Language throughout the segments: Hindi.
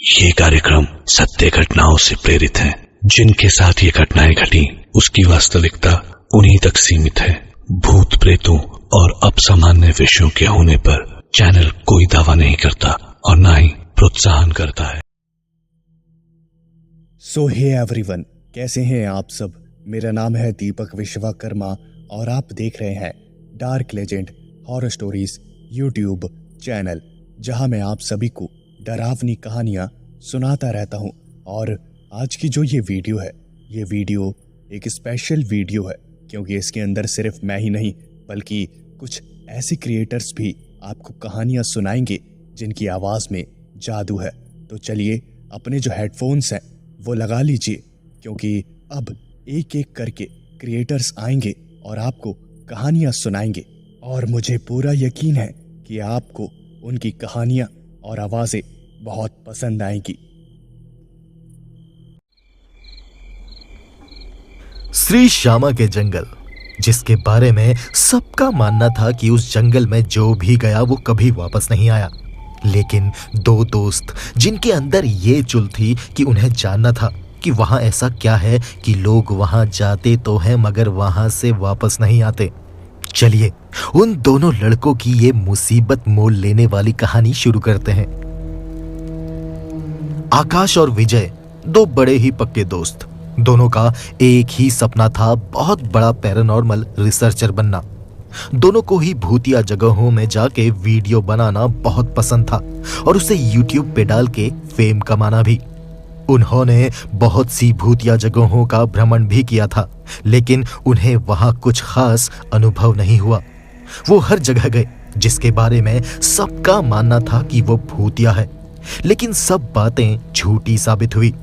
ये कार्यक्रम सत्य घटनाओं से प्रेरित है। जिनके साथ ये घटनाएं घटी उसकी वास्तविकता उन्हीं तक सीमित है। भूत प्रेतों और असामान्य विषयों के होने पर चैनल कोई दावा नहीं करता और न ही प्रोत्साहन करता है। सो हे एवरीवन, कैसे हैं आप सब? मेरा नाम है दीपक विश्वकर्मा और आप देख रहे हैं dark legend horror stories YouTube channel, जहां मैं आप सभी को डरावनी कहानियां सुनाता रहता हूं। और आज की जो ये वीडियो एक स्पेशल वीडियो है, क्योंकि इसके अंदर सिर्फ मैं ही नहीं बल्कि कुछ ऐसे क्रिएटर्स भी आपको कहानियां सुनाएंगे जिनकी आवाज़ में जादू है। तो चलिए अपने जो हेडफोन्स हैं वो लगा लीजिए, क्योंकि अब एक एक करके क्रिएटर्स आएंगे और आपको कहानियां सुनाएंगे। और मुझे पूरा यकीन है कि आपको उनकी कहानियां और आवाज़ें बहुत पसंद आएंगी। श्री श्यामा के जंगल, जिसके बारे में सबका मानना था कि उस जंगल में जो भी गया वो कभी वापस नहीं आया, लेकिन दो दोस्त जिनके अंदर ये चुल थी कि उन्हें जानना था कि वहां ऐसा क्या है कि लोग वहां जाते तो हैं मगर वहां से वापस नहीं आते। चलिए उन दोनों लड़कों की ये मुसीबत मोल लेने वाली कहानी शुरू करते हैं। आकाश और विजय दो बड़े ही पक्के दोस्त। दोनों का एक ही सपना था, बहुत बड़ा पैरानॉर्मल रिसर्चर बनना। दोनों को ही भूतिया जगहों में जाके वीडियो बनाना बहुत पसंद था और उसे यूट्यूब पे डाल के फेम कमाना भी। उन्होंने बहुत सी भूतिया जगहों का भ्रमण भी किया था, लेकिन उन्हें वहां कुछ खास अनुभव नहीं हुआ। वो हर जगह गए जिसके बारे में सबका मानना था कि वो भूतिया है, लेकिन सब बातें झूठी साबित हुई।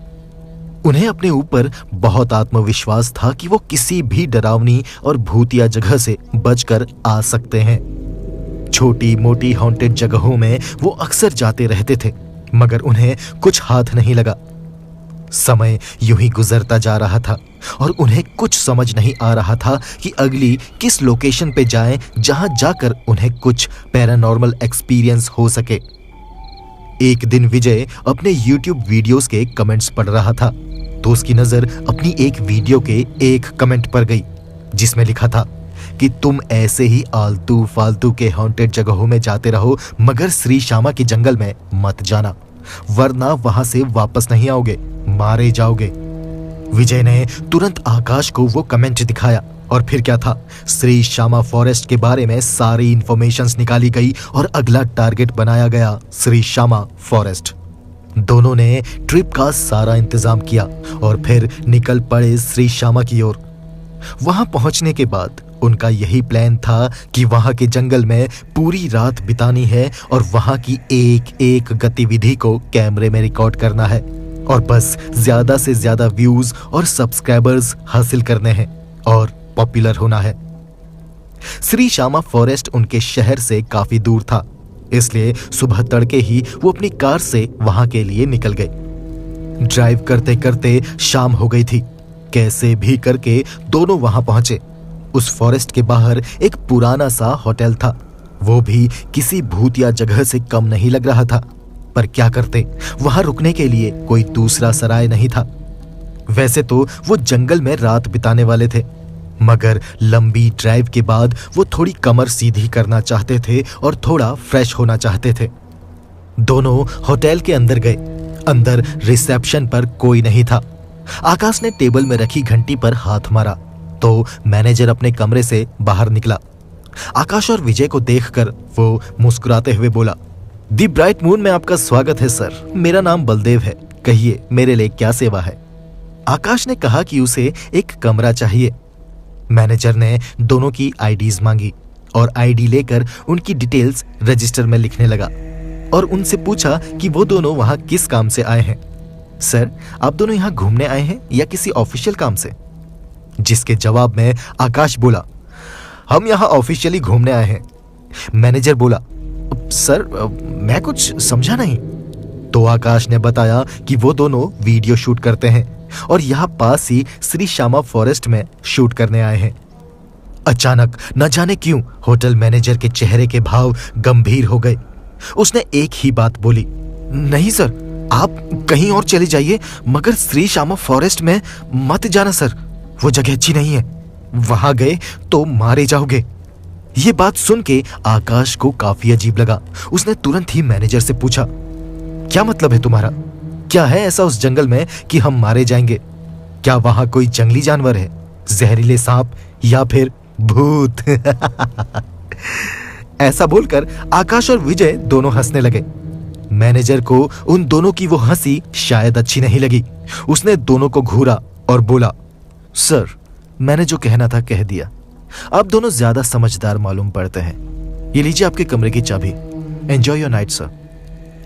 उन्हें अपने ऊपर बहुत आत्मविश्वास था कि वो किसी भी डरावनी और भूतिया जगह से बचकर आ सकते हैं। छोटी मोटी हॉन्टेड जगहों में वो अक्सर जाते रहते थे, मगर उन्हें कुछ हाथ नहीं लगा। समय यूं ही गुजरता जा रहा था और उन्हें कुछ समझ नहीं आ रहा था कि अगली किस लोकेशन पे जाएं जहां जाकर उन्हें कुछ पैरानॉर्मल एक्सपीरियंस हो सके। एक दिन विजय अपने YouTube वीडियोस के कमेंट्स पढ़ रहा था तो उसकी नजर अपनी एक वीडियो के एक कमेंट पर गई, जिसमें लिखा था कि तुम ऐसे ही आलतू फालतू के हॉन्टेड जगहों में जाते रहो, मगर श्री श्यामा के जंगल में मत जाना, वरना वहां से वापस नहीं आओगे, मारे जाओगे। विजय ने तुरंत आकाश को वो कमेंट दिखाया और फिर क्या था, श्री श्यामा फॉरेस्ट के बारे में सारी इंफॉर्मेशंस निकाली गई और अगला टारगेट बनाया गया श्री श्यामा फॉरेस्ट। दोनों ने ट्रिप का सारा इंतजाम किया और फिर निकल पड़े श्री श्यामा की ओर। वहां पहुंचने के बाद उनका यही प्लान था कि वहां के जंगल में पूरी रात बितानी है और वहां की एक एक गतिविधि को कैमरे में रिकॉर्ड करना है और बस ज्यादा से ज्यादा व्यूज और सब्सक्राइबर्स हासिल करने हैं और पॉपुलर होना है। श्री श्यामा फॉरेस्ट उनके शहर से काफी दूर था, इसलिए सुबह तड़के ही वो अपनी कार से वहां के लिए निकल गए। ड्राइव करते करते शाम हो गई थी। कैसे भी करके दोनों वहां पहुंचे। उस फॉरेस्ट के बाहर एक पुराना सा होटल था, वो भी किसी भूतिया जगह से कम नहीं लग रहा था, पर क्या करते, वहां रुकने के लिए कोई दूसरा सराय नहीं था। वैसे तो वो जंगल में रात बिताने वाले थे, मगर लंबी ड्राइव के बाद वो थोड़ी कमर सीधी करना चाहते थे और थोड़ा फ्रेश होना चाहते थे। दोनों होटल के अंदर गए। अंदर रिसेप्शन पर कोई नहीं था। आकाश ने टेबल में रखी घंटी पर हाथ मारा तो मैनेजर अपने कमरे से बाहर निकला। आकाश और विजय को देखकर वो मुस्कुराते हुए बोला, दी ब्राइट मून में आपका स्वागत है सर, मेरा नाम बलदेव है, कहिए मेरे लिए क्या सेवा है। आकाश ने कहा कि उसे एक कमरा चाहिए। मैनेजर ने दोनों की आईडीज मांगी और आईडी लेकर उनकी डिटेल्स रजिस्टर में लिखने लगा और उनसे पूछा कि वो दोनों वहां किस काम से आए हैं। सर, आप दोनों यहाँ घूमने आए हैं या किसी ऑफिशियल काम से? जिसके जवाब में आकाश बोला, हम यहाँ ऑफिशियली घूमने आए हैं। मैनेजर बोला, सर मैं कुछ समझा नहीं। तो आकाश ने बताया कि वो दोनों वीडियो शूट करते हैं और यहाँ पास ही श्री श्यामा फॉरेस्ट में शूट करने आए हैं। अचानक न जाने क्यों होटल मैनेजर के चेहरे के भाव गंभीर हो गए। उसने एक ही बात बोली, नहीं सर, आप कहीं और चले जाइए, मगर श्री श्यामा फॉरेस्ट में मत जाना सर, वो जगह अच्छी नहीं है, वहां गए तो मारे जाओगे। ये बात सुन के आकाश को काफी अजीब लगा। उसने तुरंत ही मैनेजर से पूछा, क्या मतलब है तुम्हारा? क्या है ऐसा उस जंगल में कि हम मारे जाएंगे? क्या वहां कोई जंगली जानवर है, जहरीले सांप या फिर भूत? ऐसा बोलकर आकाश और विजय दोनों हंसने लगे। मैनेजर को उन दोनों की वो हंसी शायद अच्छी नहीं लगी। उसने दोनों को घूरा और बोला, सर मैंने जो कहना था कह दिया, आप दोनों ज्यादा समझदार मालूम पड़ते हैं। ये लीजिए आपके कमरे की चाबी, एंजॉय योर नाइट सर।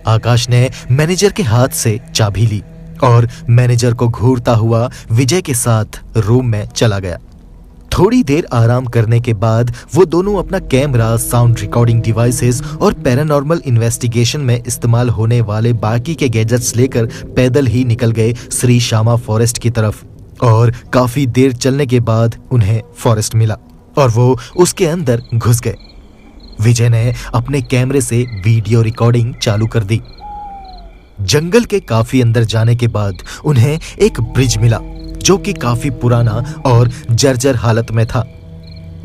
आकाश ने मैनेजर के हाथ से चाबी ली और मैनेजर को घूरता हुआ विजय के साथ रूम में चला गया। थोड़ी देर आराम करने के बाद वो दोनों अपना कैमरा, साउंड रिकॉर्डिंग डिवाइसेस और पैरानॉर्मल इन्वेस्टिगेशन में इस्तेमाल होने वाले बाकी के गैजेट्स लेकर पैदल ही निकल गए श्री श्यामा फॉरेस्ट की तरफ। और काफी देर चलने के बाद उन्हें फॉरेस्ट मिला और वो उसके अंदर घुस गए। विजय ने अपने कैमरे से वीडियो रिकॉर्डिंग चालू कर दी। जंगल के काफी अंदर जाने के बाद उन्हें एक ब्रिज मिला जो कि काफी पुराना और जर्जर हालत में था।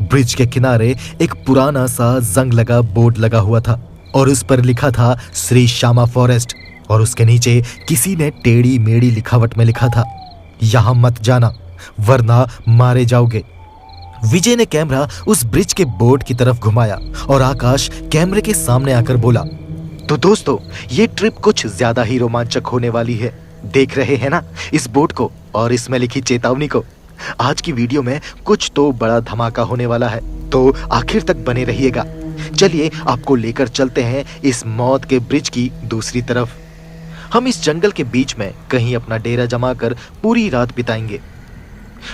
ब्रिज के किनारे एक पुराना सा जंग लगा बोर्ड लगा हुआ था और उस पर लिखा था श्री श्यामा फॉरेस्ट, और उसके नीचे किसी ने टेढ़ी मेढ़ी लिखावट में लिखा था, यहां मत जाना वरना मारे जाओगे। विजय ने कैमरा उस ब्रिज के बोर्ड की तरफ घुमाया और आकाश कैमरे के सामने आकर बोला, तो दोस्तों ये ट्रिप कुछ ज्यादा ही रोमांचक होने वाली है। देख रहे हैं ना इस बोर्ड को और इसमें लिखी चेतावनी को? आज की वीडियो में कुछ तो बड़ा धमाका होने वाला है, तो आखिर तक बने रहिएगा। चलिए आपको लेकर चलते हैं इस मौत के ब्रिज की दूसरी तरफ। हम इस जंगल के बीच में कहीं अपना डेरा जमाकर पूरी रात बिताएंगे।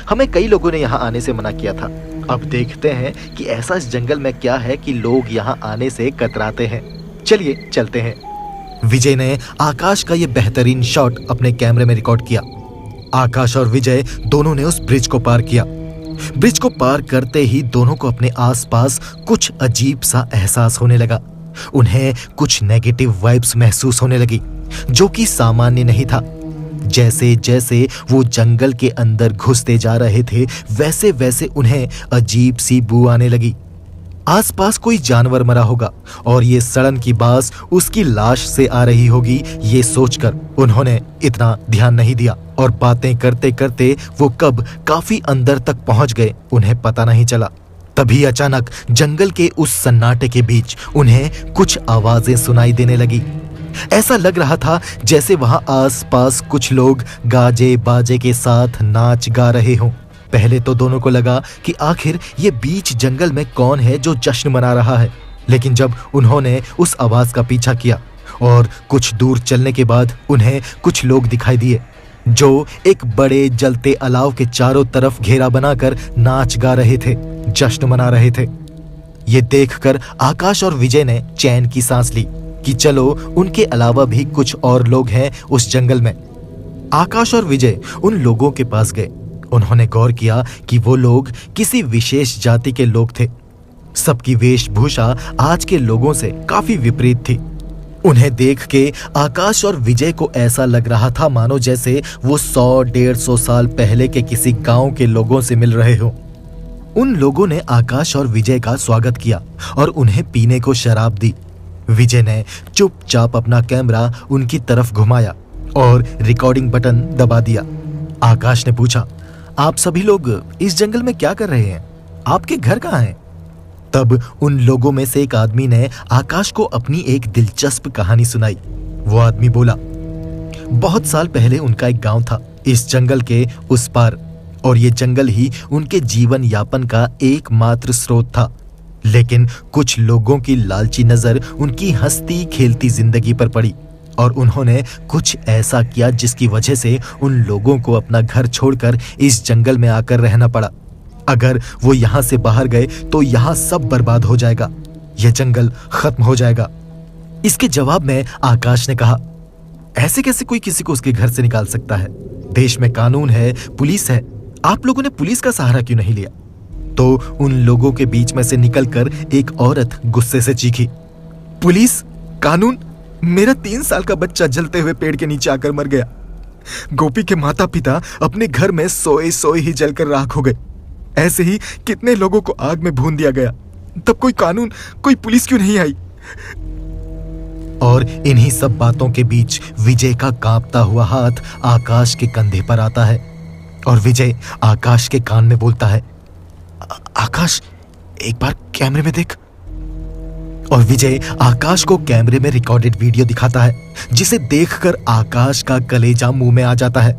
हमें कई लोगों ने यहाँ आने से मना किया था। अब देखते हैं कि ऐसा इस जंगल में क्या है कि लोग यहाँ आने से कतराते हैं। चलिए चलते हैं। विजय ने आकाश का ये बेहतरीन शॉट अपने कैमरे में रिकॉर्ड किया। आकाश और विजय दोनों ने उस ब्रिज को पार किया। ब्रिज को पार करते ही दोनों को अपने आसपास कुछ अजीब सा एहसास होने लगा। उन्हें कुछ नेगेटिव वाइब्स महसूस होने लगी जो कि सामान्य नहीं था। जैसे जैसे वो जंगल के अंदर घुसते जा रहे थे वैसे वैसे उन्हें अजीब सी बू आने लगी। आसपास कोई जानवर मरा होगा और ये सड़न की बास उसकी लाश से आ रही होगी, ये सोचकर उन्होंने इतना ध्यान नहीं दिया और बातें करते करते वो कब काफी अंदर तक पहुंच गए उन्हें पता नहीं चला। तभी अचानक जंगल के उस सन्नाटे के बीच उन्हें कुछ आवाजें सुनाई देने लगी। ऐसा लग रहा था जैसे वहां आसपास कुछ लोग गाजे बाजे के साथ नाच गा रहे हों। पहले तो दोनों को लगा कि आखिर ये बीच जंगल में कौन है जो जश्न मना रहा है, लेकिन जब उन्होंने उस आवाज का पीछा किया और कुछ दूर चलने के बाद उन्हें कुछ लोग दिखाई दिए जो एक बड़े जलते अलाव के चारों तरफ घेरा बनाकर नाच गा रहे थे, जश्न मना रहे थे। ये देखकर आकाश और विजय ने चैन की सांस ली कि चलो उनके अलावा भी कुछ और लोग हैं उस जंगल में। आकाश और विजय उन लोगों के पास गए। उन्होंने गौर किया कि वो लोग किसी विशेष जाति के लोग थे। सबकी वेशभूषा आज के लोगों से काफी विपरीत थी। उन्हें देख के आकाश और विजय को ऐसा लग रहा था मानो जैसे वो 100-150 साल पहले के किसी गांव के लोगों से मिल रहे हों। उन लोगों ने आकाश और विजय का स्वागत किया और उन्हें पीने को शराब दी। विजय ने चुपचाप अपना कैमरा उनकी तरफ घुमाया और रिकॉर्डिंग बटन दबा दिया। आकाश ने पूछा, आप सभी लोग इस जंगल में क्या कर रहे हैं? आपके घर कहाँ हैं? तब उन लोगों में से एक आदमी ने आकाश को अपनी एक दिलचस्प कहानी सुनाई। वो आदमी बोला, बहुत साल पहले उनका एक गांव था इस जंगल के उस पार, और ये जंगल ही उनके जीवन यापन का एकमात्र स्रोत था। लेकिन कुछ लोगों की लालची नजर उनकी हंसती खेलती जिंदगी पर पड़ी और उन्होंने कुछ ऐसा किया जिसकी वजह से उन लोगों को अपना घर छोड़कर इस जंगल में आकर रहना पड़ा। अगर वो यहाँ से बाहर गए तो यहाँ सब बर्बाद हो जाएगा, यह जंगल खत्म हो जाएगा। इसके जवाब में आकाश ने कहा, ऐसे कैसे कोई किसी को उसके घर से निकाल सकता है? देश में कानून है, पुलिस है, आप लोगों ने पुलिस का सहारा क्यों नहीं लिया? तो उन लोगों के बीच में से निकलकर एक औरत गुस्से से चीखी, पुलिस, कानून, मेरा 3 साल का बच्चा जलते हुए पेड़ के नीचे आकर मर गया। गोपी के माता पिता अपने घर में सोए सोए ही जलकर राख हो गए। ऐसे ही कितने लोगों को आग में भून दिया गया। तब कोई कानून, कोई पुलिस क्यों नहीं आई? और इन्हीं सब बातों के बीच विजय का कांपता हुआ हाथ आकाश के कंधे पर आता है और विजय आकाश के कान में बोलता है, आकाश एक बार कैमरे में देख। और विजय आकाश को कैमरे में रिकॉर्डेड वीडियो दिखाता है, जिसे देखकर आकाश का कलेजा मुंह में आ जाता है।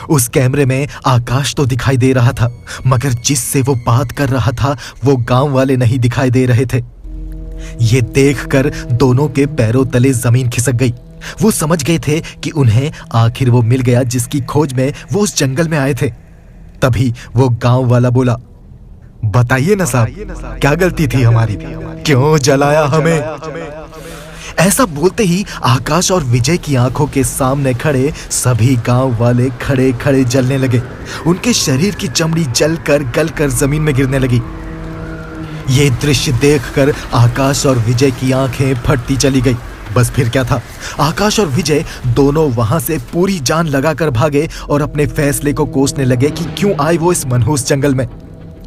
उस कैमरे में आकाश तो दिखाई दे रहा था, मगर जिससे वो बात कर रहा था वो गांव वाले नहीं दिखाई दे रहे थे। ये देखकर दोनों के पैरों तले जमीन खिसक गई। वो समझ गए थे कि उन्हें आखिर वो मिल गया जिसकी खोज में वो उस जंगल में आए थे। तभी वो गांव वाला बोला, बताइए ना साहब, क्या गलती थी हमारी, क्यों जलाया हमें? ऐसा बोलते ही आकाश और विजय की आंखों के सामने खड़े सभी गांव वाले खड़े खड़े जलने लगे। उनके शरीर की चमड़ी जलकर गलकर जमीन में गिरने लगी। ये दृश्य देखकर आकाश और विजय की आंखें फटती चली गई। बस फिर क्या था, आकाश और विजय दोनों वहां से पूरी जान लगाकर भागे और अपने फैसले को कोसने लगे कि क्यों आए वो इस मनहूस जंगल में।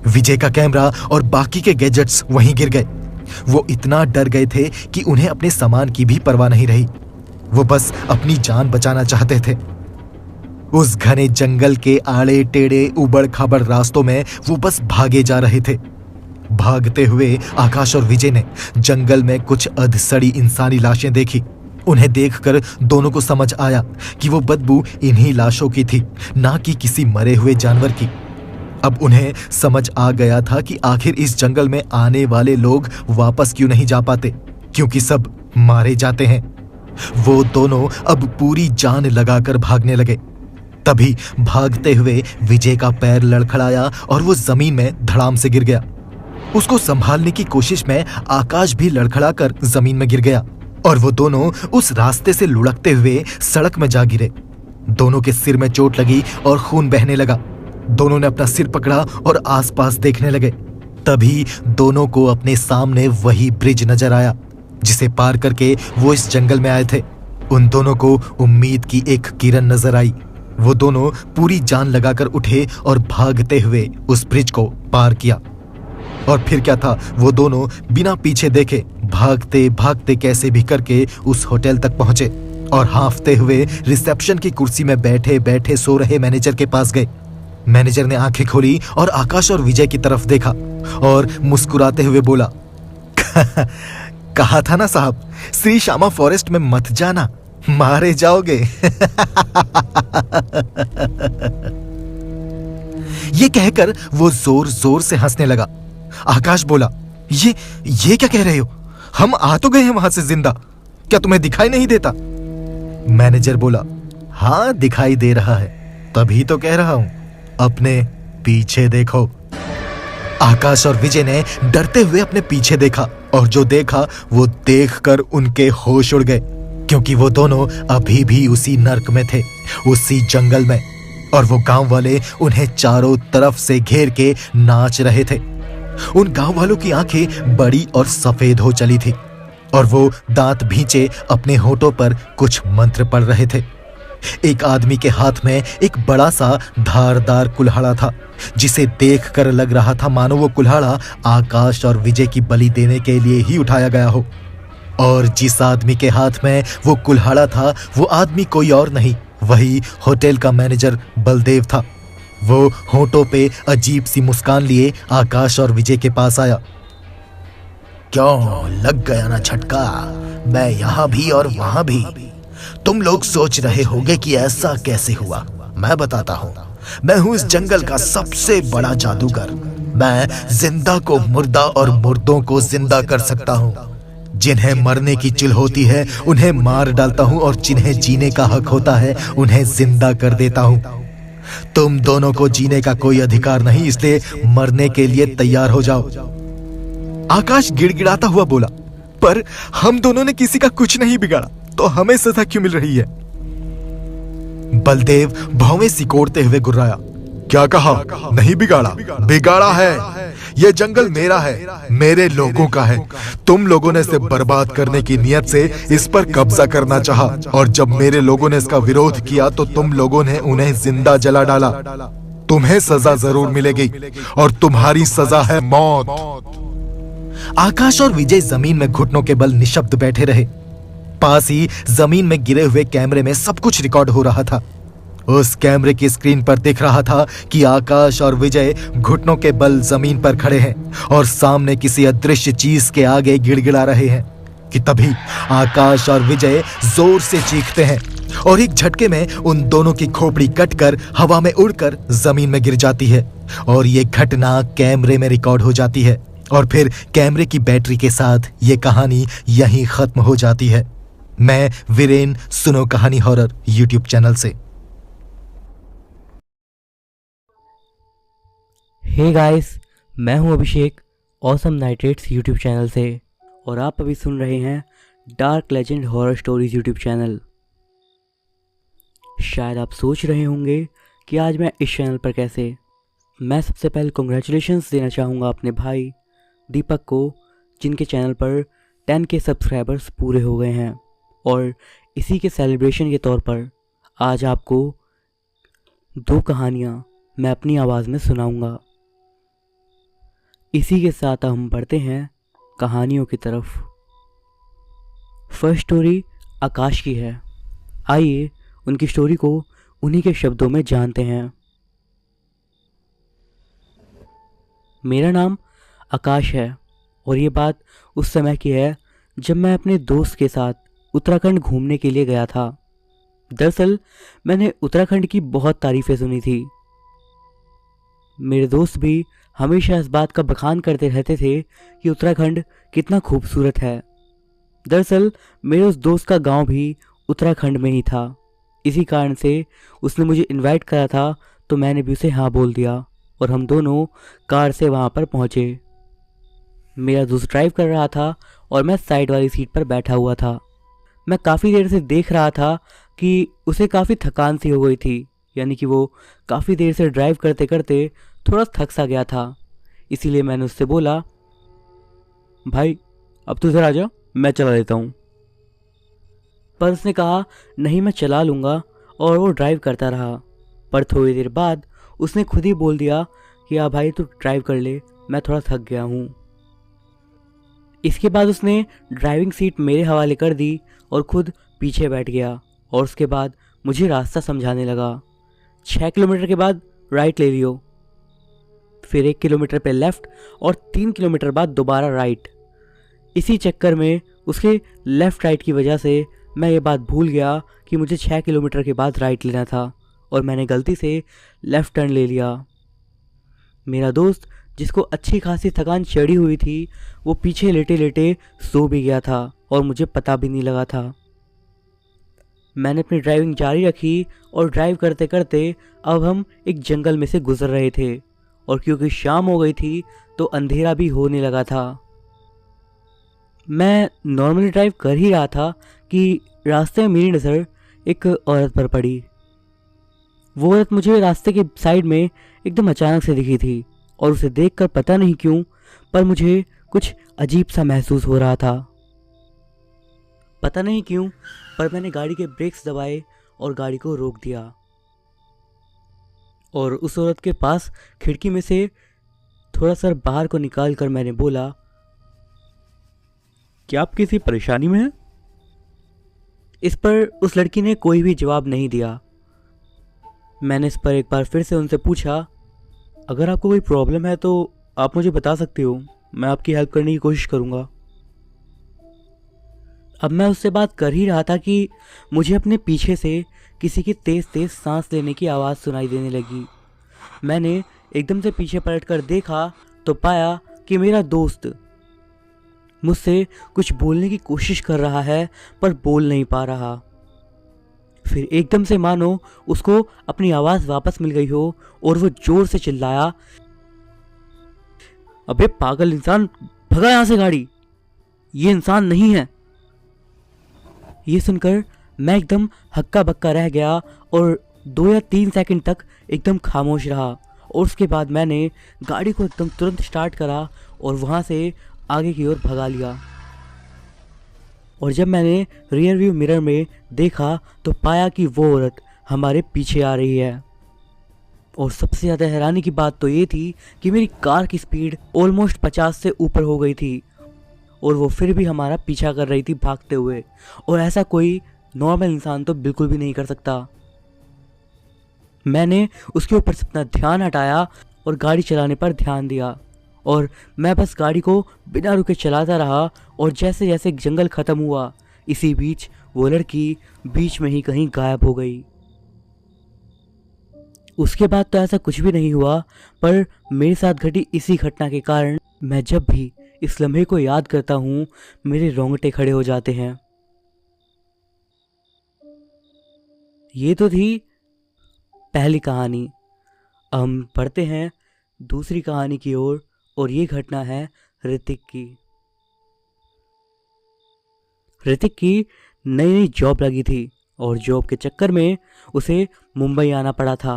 विजय का कैमरा और बाकी के गैजेट्स वहीं गिर गए। वो इतना डर गए थे कि उन्हें अपने सामान की भी परवाह नहीं रही। वो बस अपनी जान बचाना चाहते थे। उस घने जंगल के आड़े टेढ़े उबड़ खाबड़ रास्तों में वो बस भागे जा रहे थे। भागते हुए आकाश और विजय ने जंगल में कुछ अधसड़ी इंसानी लाशें देखी। उन्हें देखकर दोनों को समझ आया कि वो बदबू इन्हीं लाशों की थी, ना कि किसी मरे हुए जानवर की। अब उन्हें समझ आ गया था कि आखिर इस जंगल में आने वाले लोग वापस क्यों नहीं जा पाते, क्योंकि सब मारे जाते हैं। वो दोनों अब पूरी जान लगाकर भागने लगे। तभी भागते हुए विजय का पैर लड़खड़ाया और वो जमीन में धड़ाम से गिर गया। उसको संभालने की कोशिश में आकाश भी लड़खड़ाकर जमीन में गिर गया और वो दोनों उस रास्ते से लुढ़कते हुए सड़क में जा गिरे। दोनों के सिर में चोट लगी और खून बहने लगा। दोनों ने अपना सिर पकड़ा और आसपास देखने लगे। तभी दोनों को अपने सामने वही ब्रिज नजर आया जिसे पार करके वो इस जंगल में आए थे। उन दोनों को उम्मीद की एक किरण नजर आई। वो दोनों पूरी जान लगाकर उठे और भागते हुए उस ब्रिज को पार किया। और फिर क्या था, वो दोनों बिना पीछे देखे भागते भागते कैसे भी करके उस होटल तक पहुंचे और हांफते हुए रिसेप्शन की कुर्सी में बैठे बैठे सो रहे मैनेजर के पास गए। मैनेजर ने आंखें खोली और आकाश और विजय की तरफ देखा और मुस्कुराते हुए बोला, कहा था ना साहब, श्री श्यामा फॉरेस्ट में मत जाना, मारे जाओगे। ये कहकर वो जोर जोर से हंसने लगा। आकाश बोला, ये क्या कह रहे हो? हम आ तो गए हैं वहां से जिंदा, क्या तुम्हें दिखाई नहीं देता? मैनेजर बोला, हाँ दिखाई दे रहा है, तभी तो कह रहा हूं, अपने पीछे देखो। आकाश और विजय ने डरते हुए अपने पीछे देखा और जो देखा वो देखकर उनके होश उड़ गए, क्योंकि वो दोनों अभी भी उसी नर्क में थे, उसी जंगल में। और वो गांव वाले उन्हें चारों तरफ से घेर के नाच रहे थे। उन गांव वालों की आंखें बड़ी और सफेद हो चली थी और वो दांत भींचे अपने होठों पर कुछ मंत्र पढ़ रहे थे। एक आदमी के हाथ में एक बड़ा सा धारदार कुल्हाड़ा था, जिसे देखकर लग रहा था मानो वो कुल्हाड़ा आकाश और विजय की बलि देने के लिए ही उठाया गया हो। और जिस आदमी के हाथ में वो कुल्हाड़ा था वो आदमी कोई और नहीं, वही होटल का मैनेजर बलदेव था। वो होठों पे अजीब सी मुस्कान लिए आकाश और विजय के पास आया। क्यों, लग गया ना झटका? मैं यहाँ भी और वहां भी। तुम लोग सोच रहे होंगे कि ऐसा कैसे हुआ। मैं बताता हूँ। मैं हूँ इस जंगल का सबसे बड़ा जादूगर। मैं जिंदा को मुर्दा और मुर्दों को जिंदा कर सकता हूँ। जिन्हें मरने की चिल होती है उन्हें मार डालता हूँ और जिन्हें जीने का हक होता है उन्हें जिंदा कर देता हूँ। तुम दोनों को जीने का कोई अधिकार नहीं, इसलिए मरने के लिए तैयार हो जाओ। आकाश गिड़गिड़ाता हुआ बोला, पर हम दोनों ने किसी का कुछ नहीं बिगाड़ा, तो हमें सजा क्यों मिल रही है? बलदेव भौवें सिकोड़ते हुए गुर्राया, क्या कहा? नहीं बिगाड़ा, बिगाड़ा है। ये जंगल मेरा है, मेरे लोगों का है। तुम लोगों ने इसे बर्बाद करने की नियत से इस पर कब्जा करना चाहा, और जब मेरे लोगों ने इसका विरोध किया तो तुम लोगों ने उन्हें जिंदा जला डाला। तुम्हें सजा जरूर मिलेगी, और तुम्हारी सजा है मौत। आकाश और विजय जमीन में घुटनों के बल निशब्द बैठे रहे। पास ही जमीन में गिरे हुए कैमरे में सब कुछ रिकॉर्ड हो रहा था। उस कैमरे की स्क्रीन पर दिख रहा था कि आकाश और विजय घुटनों के बल जमीन पर खड़े हैं और सामने किसी अदृश्य चीज के आगे गिड़गिड़ा रहे हैं कि तभी आकाश और विजय जोर से चीखते हैं और एक झटके में उन दोनों की खोपड़ी कटकर हवा में उड़कर जमीन में गिर जाती है। और ये घटना कैमरे में रिकॉर्ड हो जाती है और फिर कैमरे की बैटरी के साथ ये कहानी यहीं खत्म हो जाती है। मैं वीरेन, सुनो कहानी हॉरर यूट्यूब चैनल से। हे गाइस, मैं हूं अभिषेक ऑसम नाइट्रेट्स यूट्यूब चैनल से, और आप अभी सुन रहे हैं dark legend horror stories YouTube channel. शायद आप सोच रहे होंगे कि आज मैं इस चैनल पर कैसे। मैं सबसे पहले कॉन्ग्रेचुलेशंस देना चाहूँगा अपने भाई दीपक को, जिनके चैनल पर 10K सब्सक्राइबर्स पूरे हो गए हैं, और इसी के सेलिब्रेशन के तौर पर आज आपको 2 कहानियाँ मैं अपनी आवाज़ में सुनाऊंगा। इसी के साथ हम बढ़ते हैं कहानियों की तरफ। फर्स्ट स्टोरी आकाश की है। आइए उनकी स्टोरी को उन्हीं के शब्दों में जानते हैं। मेरा नाम आकाश है और ये बात उस समय की है जब मैं अपने दोस्त के साथ उत्तराखंड घूमने के लिए गया था। दरअसल मैंने उत्तराखंड की बहुत तारीफ़ें सुनी थी। मेरे दोस्त भी हमेशा इस बात का बखान करते रहते थे कि उत्तराखंड कितना खूबसूरत है। दरअसल मेरे उस दोस्त का गांव भी उत्तराखंड में ही था। इसी कारण से उसने मुझे इनवाइट करा था, तो मैंने भी उसे हाँ बोल दिया और हम दोनों कार से वहाँ पर पहुँचे। मेरा दोस्त ड्राइव कर रहा था और मैं साइड वाली सीट पर बैठा हुआ था। मैं काफ़ी देर से देख रहा था कि उसे काफ़ी थकान सी हो गई थी, यानी कि वो काफ़ी देर से ड्राइव करते करते थोड़ा थक सा गया था। इसीलिए मैंने उससे बोला, भाई अब तो इधर आ जा, मैं चला लेता हूँ। पर उसने कहा नहीं, मैं चला लूँगा, और वो ड्राइव करता रहा। पर थोड़ी देर बाद उसने खुद ही बोल दिया कि हाँ भाई तू ड्राइव कर ले, मैं थोड़ा थक गया हूँ। इसके बाद उसने ड्राइविंग सीट मेरे हवाले कर दी और खुद पीछे बैठ गया, और उसके बाद मुझे रास्ता समझाने लगा। 6 किलोमीटर के बाद राइट ले लियो, फिर 1 किलोमीटर पे लेफ़्ट, और 3 किलोमीटर बाद दोबारा राइट। इसी चक्कर में उसके लेफ़्ट राइट की वजह से मैं ये बात भूल गया कि मुझे 6 किलोमीटर के बाद राइट लेना था, और मैंने गलती से लेफ़्ट टर्न ले लिया। मेरा दोस्त, जिसको अच्छी खासी थकान चढ़ी हुई थी, वो पीछे लेटे लेटे सो भी गया था और मुझे पता भी नहीं लगा था। मैंने अपनी ड्राइविंग जारी रखी और ड्राइव करते करते अब हम एक जंगल में से गुजर रहे थे, और क्योंकि शाम हो गई थी तो अंधेरा भी होने लगा था। मैं नॉर्मली ड्राइव कर ही रहा था कि रास्ते में मेरी नज़र एक औरत पर पड़ी। वो औरत मुझे रास्ते के साइड में एकदम अचानक से दिखी थी, और उसे देखकर पता नहीं क्यों पर मुझे कुछ अजीब सा महसूस हो रहा था। पता नहीं क्यों पर मैंने गाड़ी के ब्रेक्स दबाए और गाड़ी को रोक दिया, और उस औरत के पास खिड़की में से थोड़ा सर बाहर को निकाल कर मैंने बोला, क्या आप किसी परेशानी में हैं? इस पर उस लड़की ने कोई भी जवाब नहीं दिया। मैंने इस पर एक बार फिर से उनसे पूछा, अगर आपको कोई प्रॉब्लम है तो आप मुझे बता सकते हो, मैं आपकी हेल्प करने की कोशिश करूँगा। अब मैं उससे बात कर ही रहा था कि मुझे अपने पीछे से किसी की तेज़ तेज़ सांस लेने की आवाज़ सुनाई देने लगी। मैंने एकदम से पीछे पलटकर देखा तो पाया कि मेरा दोस्त मुझसे कुछ बोलने की कोशिश कर रहा है पर बोल नहीं पा रहा। फिर एकदम से मानो उसको अपनी आवाज़ वापस मिल गई हो और वो जोर से चिल्लाया, अबे पागल इंसान, भगा यहाँ से गाड़ी, ये इंसान नहीं है। ये सुनकर मैं एकदम हक्का बक्का रह गया और 2 या 3 सेकंड तक एकदम खामोश रहा और उसके बाद मैंने गाड़ी को एकदम तुरंत स्टार्ट करा और वहाँ से आगे की ओर भगा लिया। और जब मैंने रियर व्यू मिरर में देखा तो पाया कि वो औरत हमारे पीछे आ रही है। और सबसे ज़्यादा हैरानी की बात तो ये थी कि मेरी कार की स्पीड ऑलमोस्ट 50 से ऊपर हो गई थी और वो फिर भी हमारा पीछा कर रही थी भागते हुए। और ऐसा कोई नॉर्मल इंसान तो बिल्कुल भी नहीं कर सकता। मैंने उसके ऊपर से अपना ध्यान हटाया और गाड़ी चलाने पर ध्यान दिया और मैं बस गाड़ी को बिना रुके चलाता रहा। और जैसे जैसे जंगल ख़त्म हुआ, इसी बीच वो लड़की बीच में ही कहीं गायब हो गई। उसके बाद तो ऐसा कुछ भी नहीं हुआ, पर मेरे साथ घटी इसी घटना के कारण मैं जब भी इस लम्हे को याद करता हूँ मेरे रोंगटे खड़े हो जाते हैं। ये तो थी पहली कहानी। हम पढ़ते हैं दूसरी कहानी की ओर और ये घटना है ऋतिक की। ऋतिक की नई नई जॉब लगी थी और जॉब के चक्कर में उसे मुंबई आना पड़ा था।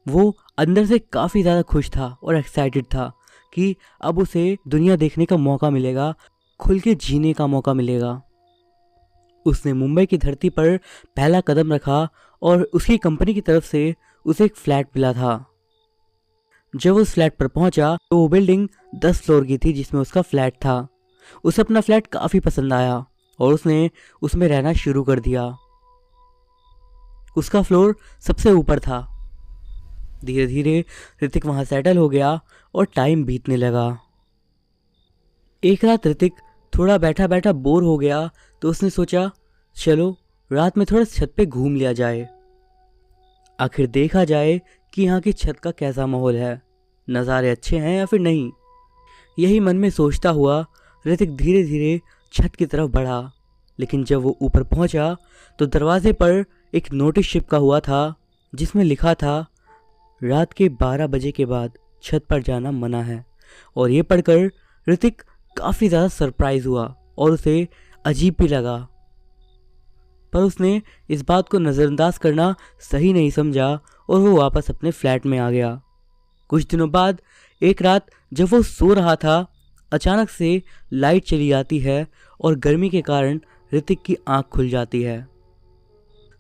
वो अंदर से काफ़ी ज़्यादा खुश था और एक्साइटेड था कि अब उसे दुनिया देखने का मौका मिलेगा, खुल के जीने का मौका मिलेगा। उसने मुंबई की धरती पर पहला कदम रखा और उसकी कंपनी की तरफ से उसे एक फ्लैट मिला था। जब उस फ्लैट पर पहुंचा तो वो बिल्डिंग 10 फ्लोर की थी जिसमें उसका फ्लैट था। उसे अपना फ्लैट काफ़ी पसंद आया और उसने उसमें रहना शुरू कर दिया। उसका फ्लोर सबसे ऊपर था। धीरे धीरे ऋतिक वहाँ सेटल हो गया और टाइम बीतने लगा। एक रात ऋतिक थोड़ा बैठा बैठा बोर हो गया तो उसने सोचा चलो रात में थोड़ा छत पे घूम लिया जाए, आखिर देखा जाए कि यहाँ की छत का कैसा माहौल है, नज़ारे अच्छे हैं या फिर नहीं। यही मन में सोचता हुआ ऋतिक धीरे धीरे छत की तरफ बढ़ा। लेकिन जब वो ऊपर पहुँचा तो दरवाजे पर एक नोटिस चिपका हुआ था जिसमें लिखा था रात के 12 बजे के बाद छत पर जाना मना है। और ये पढ़कर ऋतिक काफ़ी ज़्यादा सरप्राइज हुआ और उसे अजीब भी लगा, पर उसने इस बात को नज़रअंदाज करना सही नहीं समझा और वो वापस अपने फ्लैट में आ गया। कुछ दिनों बाद एक रात जब वो सो रहा था, अचानक से लाइट चली जाती है और गर्मी के कारण ऋतिक की आंख खुल जाती है।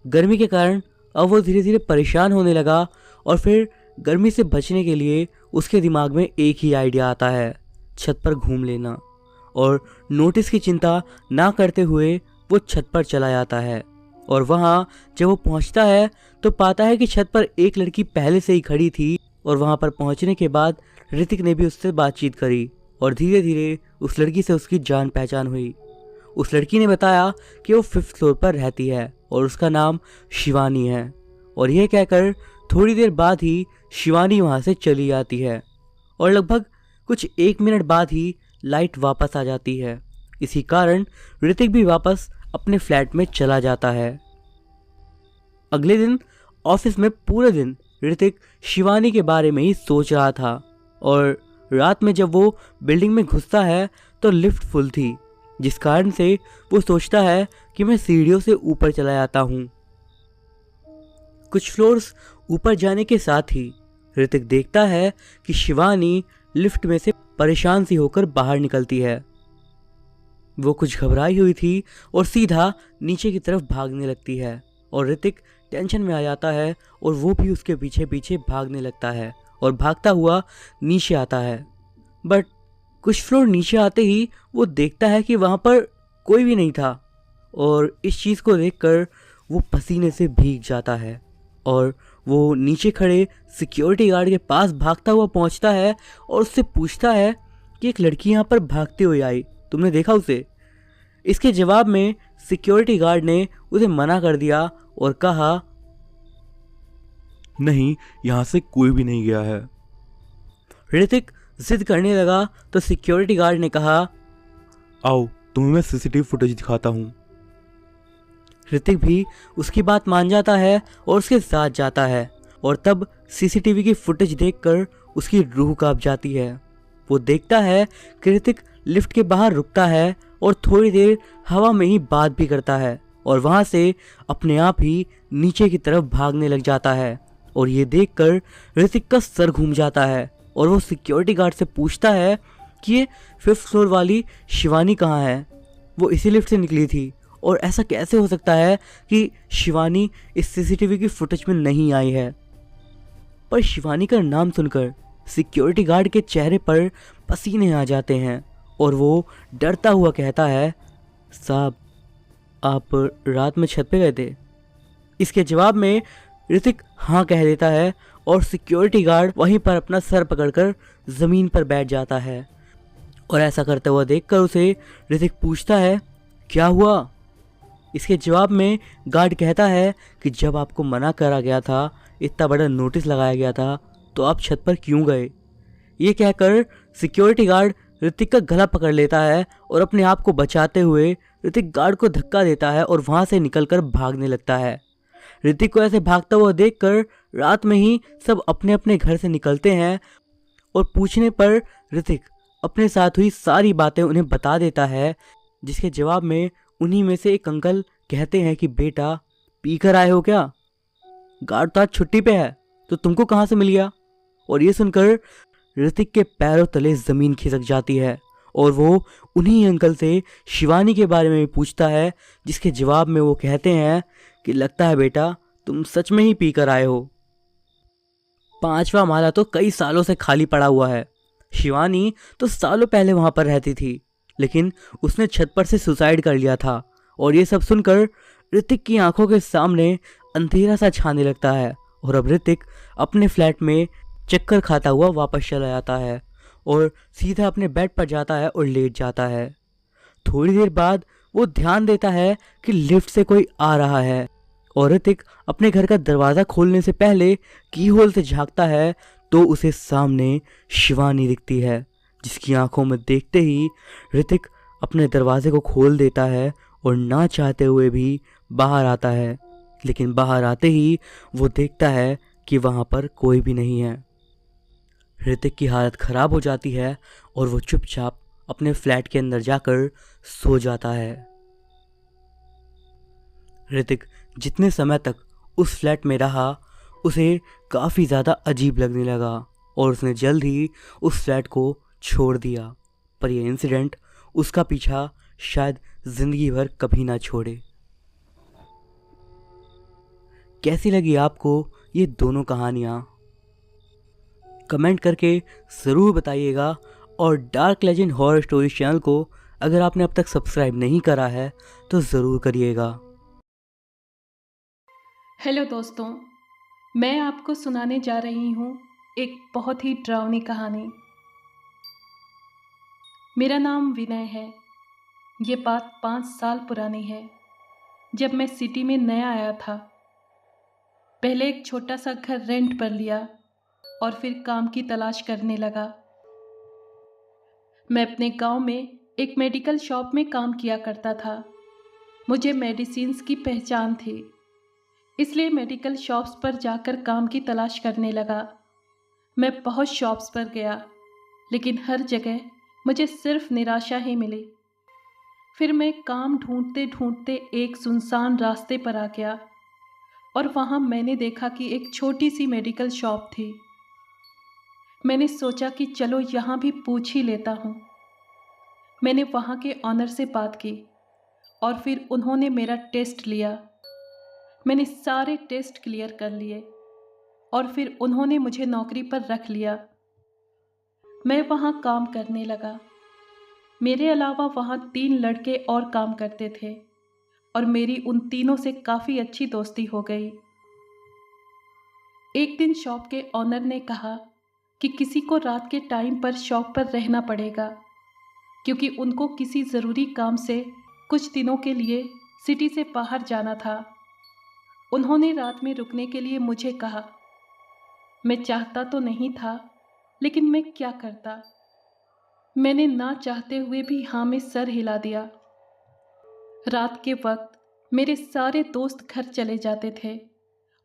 गर्मी के कारण अब वो धीरे धीरे परेशान होने लगा और फिर गर्मी से बचने के लिए उसके दिमाग में एक ही आइडिया आता है, छत पर घूम लेना। और नोटिस की चिंता ना करते हुए वो छत पर चला जाता है और वहाँ जब वो पहुँचता है तो पाता है कि छत पर एक लड़की पहले से ही खड़ी थी। और वहाँ पर पहुँचने के बाद ऋतिक ने भी उससे बातचीत करी और धीरे धीरे उस लड़की से उसकी जान पहचान हुई। उस लड़की ने बताया कि वो 5th फ्लोर पर रहती है और उसका नाम शिवानी है। और यह कहकर थोड़ी देर बाद ही शिवानी वहाँ से चली जाती है और लगभग कुछ 1 मिनट बाद ही लाइट वापस आ जाती है। इसी कारण ऋतिक भी वापस अपने फ्लैट में चला जाता है। अगले दिन ऑफिस में पूरे दिन ऋतिक शिवानी के बारे में ही सोच रहा था और रात में जब वो बिल्डिंग में घुसता है तो लिफ्ट फुल थी, जिस कारण से वो सोचता है कि मैं सीढ़ियों से ऊपर चला जाता हूँ। कुछ फ्लोर्स ऊपर जाने के साथ ही ऋतिक देखता है कि शिवानी लिफ्ट में से परेशान सी होकर बाहर निकलती है। वो कुछ घबराई हुई थी और सीधा नीचे की तरफ भागने लगती है और ऋतिक टेंशन में आ जाता है और वो भी उसके पीछे पीछे भागने लगता है और भागता हुआ नीचे आता है। बट कुछ फ्लोर नीचे आते ही वो देखता है कि वहाँ पर कोई भी नहीं था और इस चीज़ को देखकर वो पसीने से भीग जाता है और वो नीचे खड़े सिक्योरिटी गार्ड के पास भागता हुआ पहुँचता है और उससे पूछता है कि एक लड़की यहाँ पर भागते हुए आई, तुमने देखा उसे? इसके जवाब में सिक्योरिटी गार्ड ने उसे मना कर दिया और कहा नहीं, यहाँ से कोई भी नहीं गया है। ऋतिक जिद करने लगा तो सिक्योरिटी गार्ड ने कहा आओ तुम्हें मैं सीसीटीवी फुटेज दिखाता हूँ। ऋतिक भी उसकी बात मान जाता है और उसके साथ जाता है और तब सीसीटीवी की फुटेज देखकर उसकी रूह कांप जाती है। वो देखता है कि ऋतिक लिफ्ट के बाहर रुकता है और थोड़ी देर हवा में ही बात भी करता है और वहाँ से अपने आप ही नीचे की तरफ भागने लग जाता है। और ये देखकर ऋतिक का सर घूम जाता है और वो सिक्योरिटी गार्ड से पूछता है कि ये 5th फ्लोर वाली शिवानी कहाँ है। वो इसी लिफ्ट से निकली थी और ऐसा कैसे हो सकता है कि शिवानी इस सीसीटीवी की फुटेज में नहीं आई है। पर शिवानी का नाम सुनकर सिक्योरिटी गार्ड के चेहरे पर पसीने आ जाते हैं और वो डरता हुआ कहता है, साहब आप रात में छत पे गए थे? इसके जवाब में ऋतिक हाँ कह देता है और सिक्योरिटी गार्ड वहीं पर अपना सर पकड़कर ज़मीन पर बैठ जाता है। और ऐसा करते हुआ देखकर उसे ऋतिक पूछता है, क्या हुआ? इसके जवाब में गार्ड कहता है कि जब आपको मना करा गया था, इतना बड़ा नोटिस लगाया गया था, तो आप छत पर क्यों गए? ये कहकर सिक्योरिटी गार्ड ऋतिक का गला पकड़ लेता है और अपने आप को बचाते हुए ऋतिक गार्ड को धक्का देता है और वहाँ से निकलकर भागने लगता है। ऋतिक को ऐसे भागता हुआ देखकर रात में ही सब अपने अपने घर से निकलते हैं और पूछने पर ऋतिक अपने साथ हुई सारी बातें उन्हें बता देता है, जिसके जवाब में उन्हीं में से एक अंकल कहते हैं कि बेटा पी कर आए हो क्या? गार्ड तो आज छुट्टी पे है, तो तुमको कहाँ से मिल गया? और ये सुनकर ऋतिक के पैरों तले ज़मीन खिसक जाती है और वो उन्हीं अंकल से शिवानी के बारे में भी पूछता है, जिसके जवाब में वो कहते हैं कि लगता है बेटा तुम सच में ही पी कर आए हो। 5वां माला तो कई सालों से खाली पड़ा हुआ है। शिवानी तो सालों पहले वहाँ पर रहती थी, लेकिन उसने छत पर से सुसाइड कर लिया था। और ये सब सुनकर ऋतिक की आंखों के सामने अंधेरा सा छाने लगता है और अब ऋतिक अपने फ्लैट में चक्कर खाता हुआ वापस चला जाता है और सीधा अपने बेड पर जाता है और लेट जाता है। थोड़ी देर बाद वो ध्यान देता है कि लिफ्ट से कोई आ रहा है और ऋतिक अपने घर का दरवाज़ा खोलने से पहले की होल से झांकता है तो उसे सामने शिवानी दिखती है, जिसकी आंखों में देखते ही ऋतिक अपने दरवाजे को खोल देता है और ना चाहते हुए भी बाहर आता है। लेकिन बाहर आते ही वो देखता है कि वहाँ पर कोई भी नहीं है। ऋतिक की हालत ख़राब हो जाती है और वो चुपचाप अपने फ्लैट के अंदर जाकर सो जाता है। ऋतिक जितने समय तक उस फ्लैट में रहा उसे काफ़ी ज़्यादा अजीब लगने लगा और उसने जल्द ही उस फ्लैट को छोड़ दिया। पर यह इंसिडेंट उसका पीछा शायद ज़िंदगी भर कभी ना छोड़े। कैसी लगी आपको ये दोनों कहानियाँ? कमेंट करके ज़रूर बताइएगा और dark legend horror stories channel को अगर आपने अब तक सब्सक्राइब नहीं करा है तो ज़रूर करिएगा। हेलो दोस्तों, मैं आपको सुनाने जा रही हूँ एक बहुत ही डरावनी कहानी। मेरा नाम विनय है। ये बात 5 साल पुरानी है, जब मैं सिटी में नया आया था। पहले एक छोटा सा घर रेंट पर लिया और फिर काम की तलाश करने लगा। मैं अपने गांव में एक मेडिकल शॉप में काम किया करता था। मुझे मेडिसिन्स की पहचान थी, इसलिए मेडिकल शॉप्स पर जाकर काम की तलाश करने लगा। मैं बहुत शॉप्स पर गया, लेकिन हर जगह मुझे सिर्फ निराशा ही मिली। फिर मैं काम ढूंढते ढूंढते एक सुनसान रास्ते पर आ गया और वहाँ मैंने देखा कि एक छोटी सी मेडिकल शॉप थी। मैंने सोचा कि चलो यहाँ भी पूछ ही लेता हूँ। मैंने वहाँ के ऑनर से बात की और फिर उन्होंने मेरा टेस्ट लिया। मैंने सारे टेस्ट क्लियर कर लिए और फिर उन्होंने मुझे नौकरी पर रख लिया। मैं वहाँ काम करने लगा। मेरे अलावा वहाँ 3 लड़के और काम करते थे और मेरी उन तीनों से काफ़ी अच्छी दोस्ती हो गई। एक दिन शॉप के ऑनर ने कहा कि किसी को रात के टाइम पर शॉप पर रहना पड़ेगा, क्योंकि उनको किसी ज़रूरी काम से कुछ दिनों के लिए सिटी से बाहर जाना था। उन्होंने रात में रुकने के लिए मुझे कहा। मैं चाहता तो नहीं था, लेकिन मैं क्या करता। मैंने ना चाहते हुए भी हाँ में सर हिला दिया। रात के वक्त मेरे सारे दोस्त घर चले जाते थे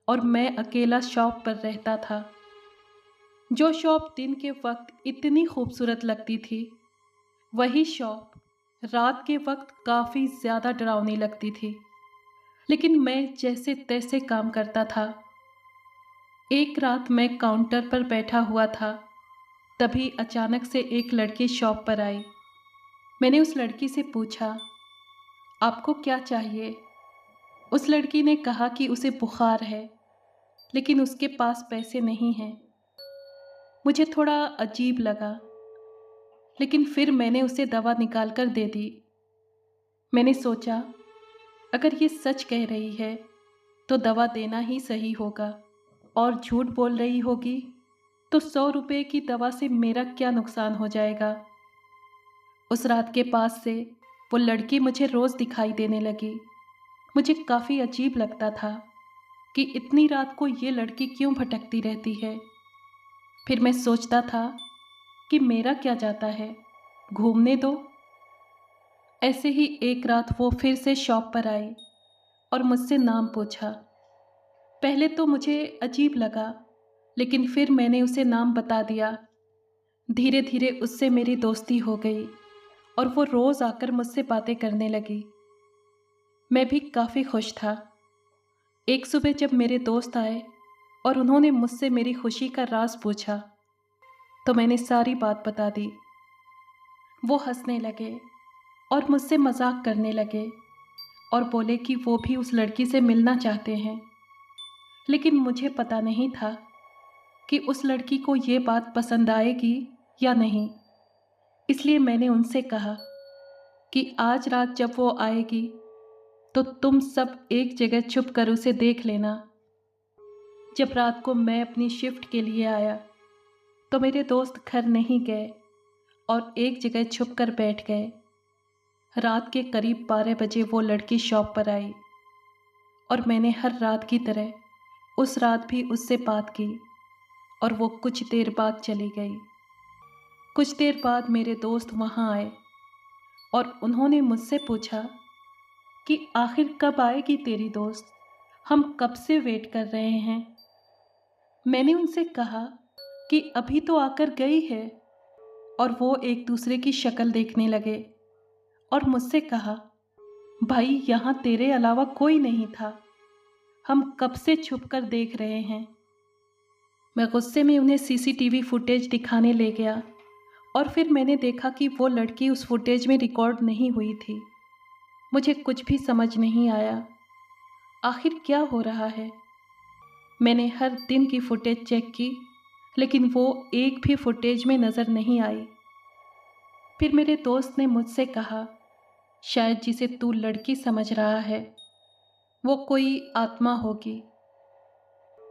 और मैं अकेला शॉप पर रहता था। जो शॉप दिन के वक्त इतनी खूबसूरत लगती थी, वही शॉप रात के वक्त काफ़ी ज़्यादा डरावनी लगती थी। लेकिन मैं जैसे तैसे काम करता था। एक रात मैं काउंटर पर बैठा हुआ था, तभी अचानक से एक लड़की शॉप पर आई। मैंने उस लड़की से पूछा, आपको क्या चाहिए? उस लड़की ने कहा कि उसे बुखार है, लेकिन उसके पास पैसे नहीं हैं। मुझे थोड़ा अजीब लगा, लेकिन फिर मैंने उसे दवा निकाल कर दे दी। मैंने सोचा, अगर ये सच कह रही है तो दवा देना ही सही होगा, और झूठ बोल रही होगी तो 100 रुपये की दवा से मेरा क्या नुकसान हो जाएगा। उस रात के पास से वो लड़की मुझे रोज़ दिखाई देने लगी। मुझे काफ़ी अजीब लगता था कि इतनी रात को ये लड़की क्यों भटकती रहती है। फिर मैं सोचता था कि मेरा क्या जाता है, घूमने दो। ऐसे ही एक रात वो फिर से शॉप पर आई और मुझसे नाम पूछा। पहले तो मुझे अजीब लगा, लेकिन फिर मैंने उसे नाम बता दिया। धीरे धीरे उससे मेरी दोस्ती हो गई और वो रोज़ आकर मुझसे बातें करने लगी। मैं भी काफ़ी खुश था। एक सुबह जब मेरे दोस्त आए और उन्होंने मुझसे मेरी खुशी का राज पूछा, तो मैंने सारी बात बता दी। वो हंसने लगे और मुझसे मजाक करने लगे और बोले कि वो भी उस लड़की से मिलना चाहते हैं। लेकिन मुझे पता नहीं था कि उस लड़की को ये बात पसंद आएगी या नहीं। इसलिए मैंने उनसे कहा कि आज रात जब वो आएगी तो तुम सब एक जगह छुप कर उसे देख लेना। जब रात को मैं अपनी शिफ्ट के लिए आया तो मेरे दोस्त घर नहीं गए और एक जगह छुप कर बैठ गए। रात के करीब 12 बजे वो लड़की शॉप पर आई और मैंने हर रात की तरह उस रात भी उससे बात की और वो कुछ देर बाद चली गई। कुछ देर बाद मेरे दोस्त वहाँ आए और उन्होंने मुझसे पूछा कि आखिर कब आएगी तेरी दोस्त, हम कब से वेट कर रहे हैं। मैंने उनसे कहा कि अभी तो आकर गई है, और वो एक दूसरे की शक्ल देखने लगे और मुझसे कहा, भाई यहाँ तेरे अलावा कोई नहीं था, हम कब से छुप कर देख रहे हैं। मैं गुस्से में उन्हें सीसीटीवी फुटेज दिखाने ले गया और फिर मैंने देखा कि वो लड़की उस फुटेज में रिकॉर्ड नहीं हुई थी। मुझे कुछ भी समझ नहीं आया, आखिर क्या हो रहा है। मैंने हर दिन की फुटेज चेक की, लेकिन वो एक भी फुटेज में नज़र नहीं आई। फिर मेरे दोस्त ने मुझसे कहा, शायद जिसे तू लड़की समझ रहा है वो कोई आत्मा होगी,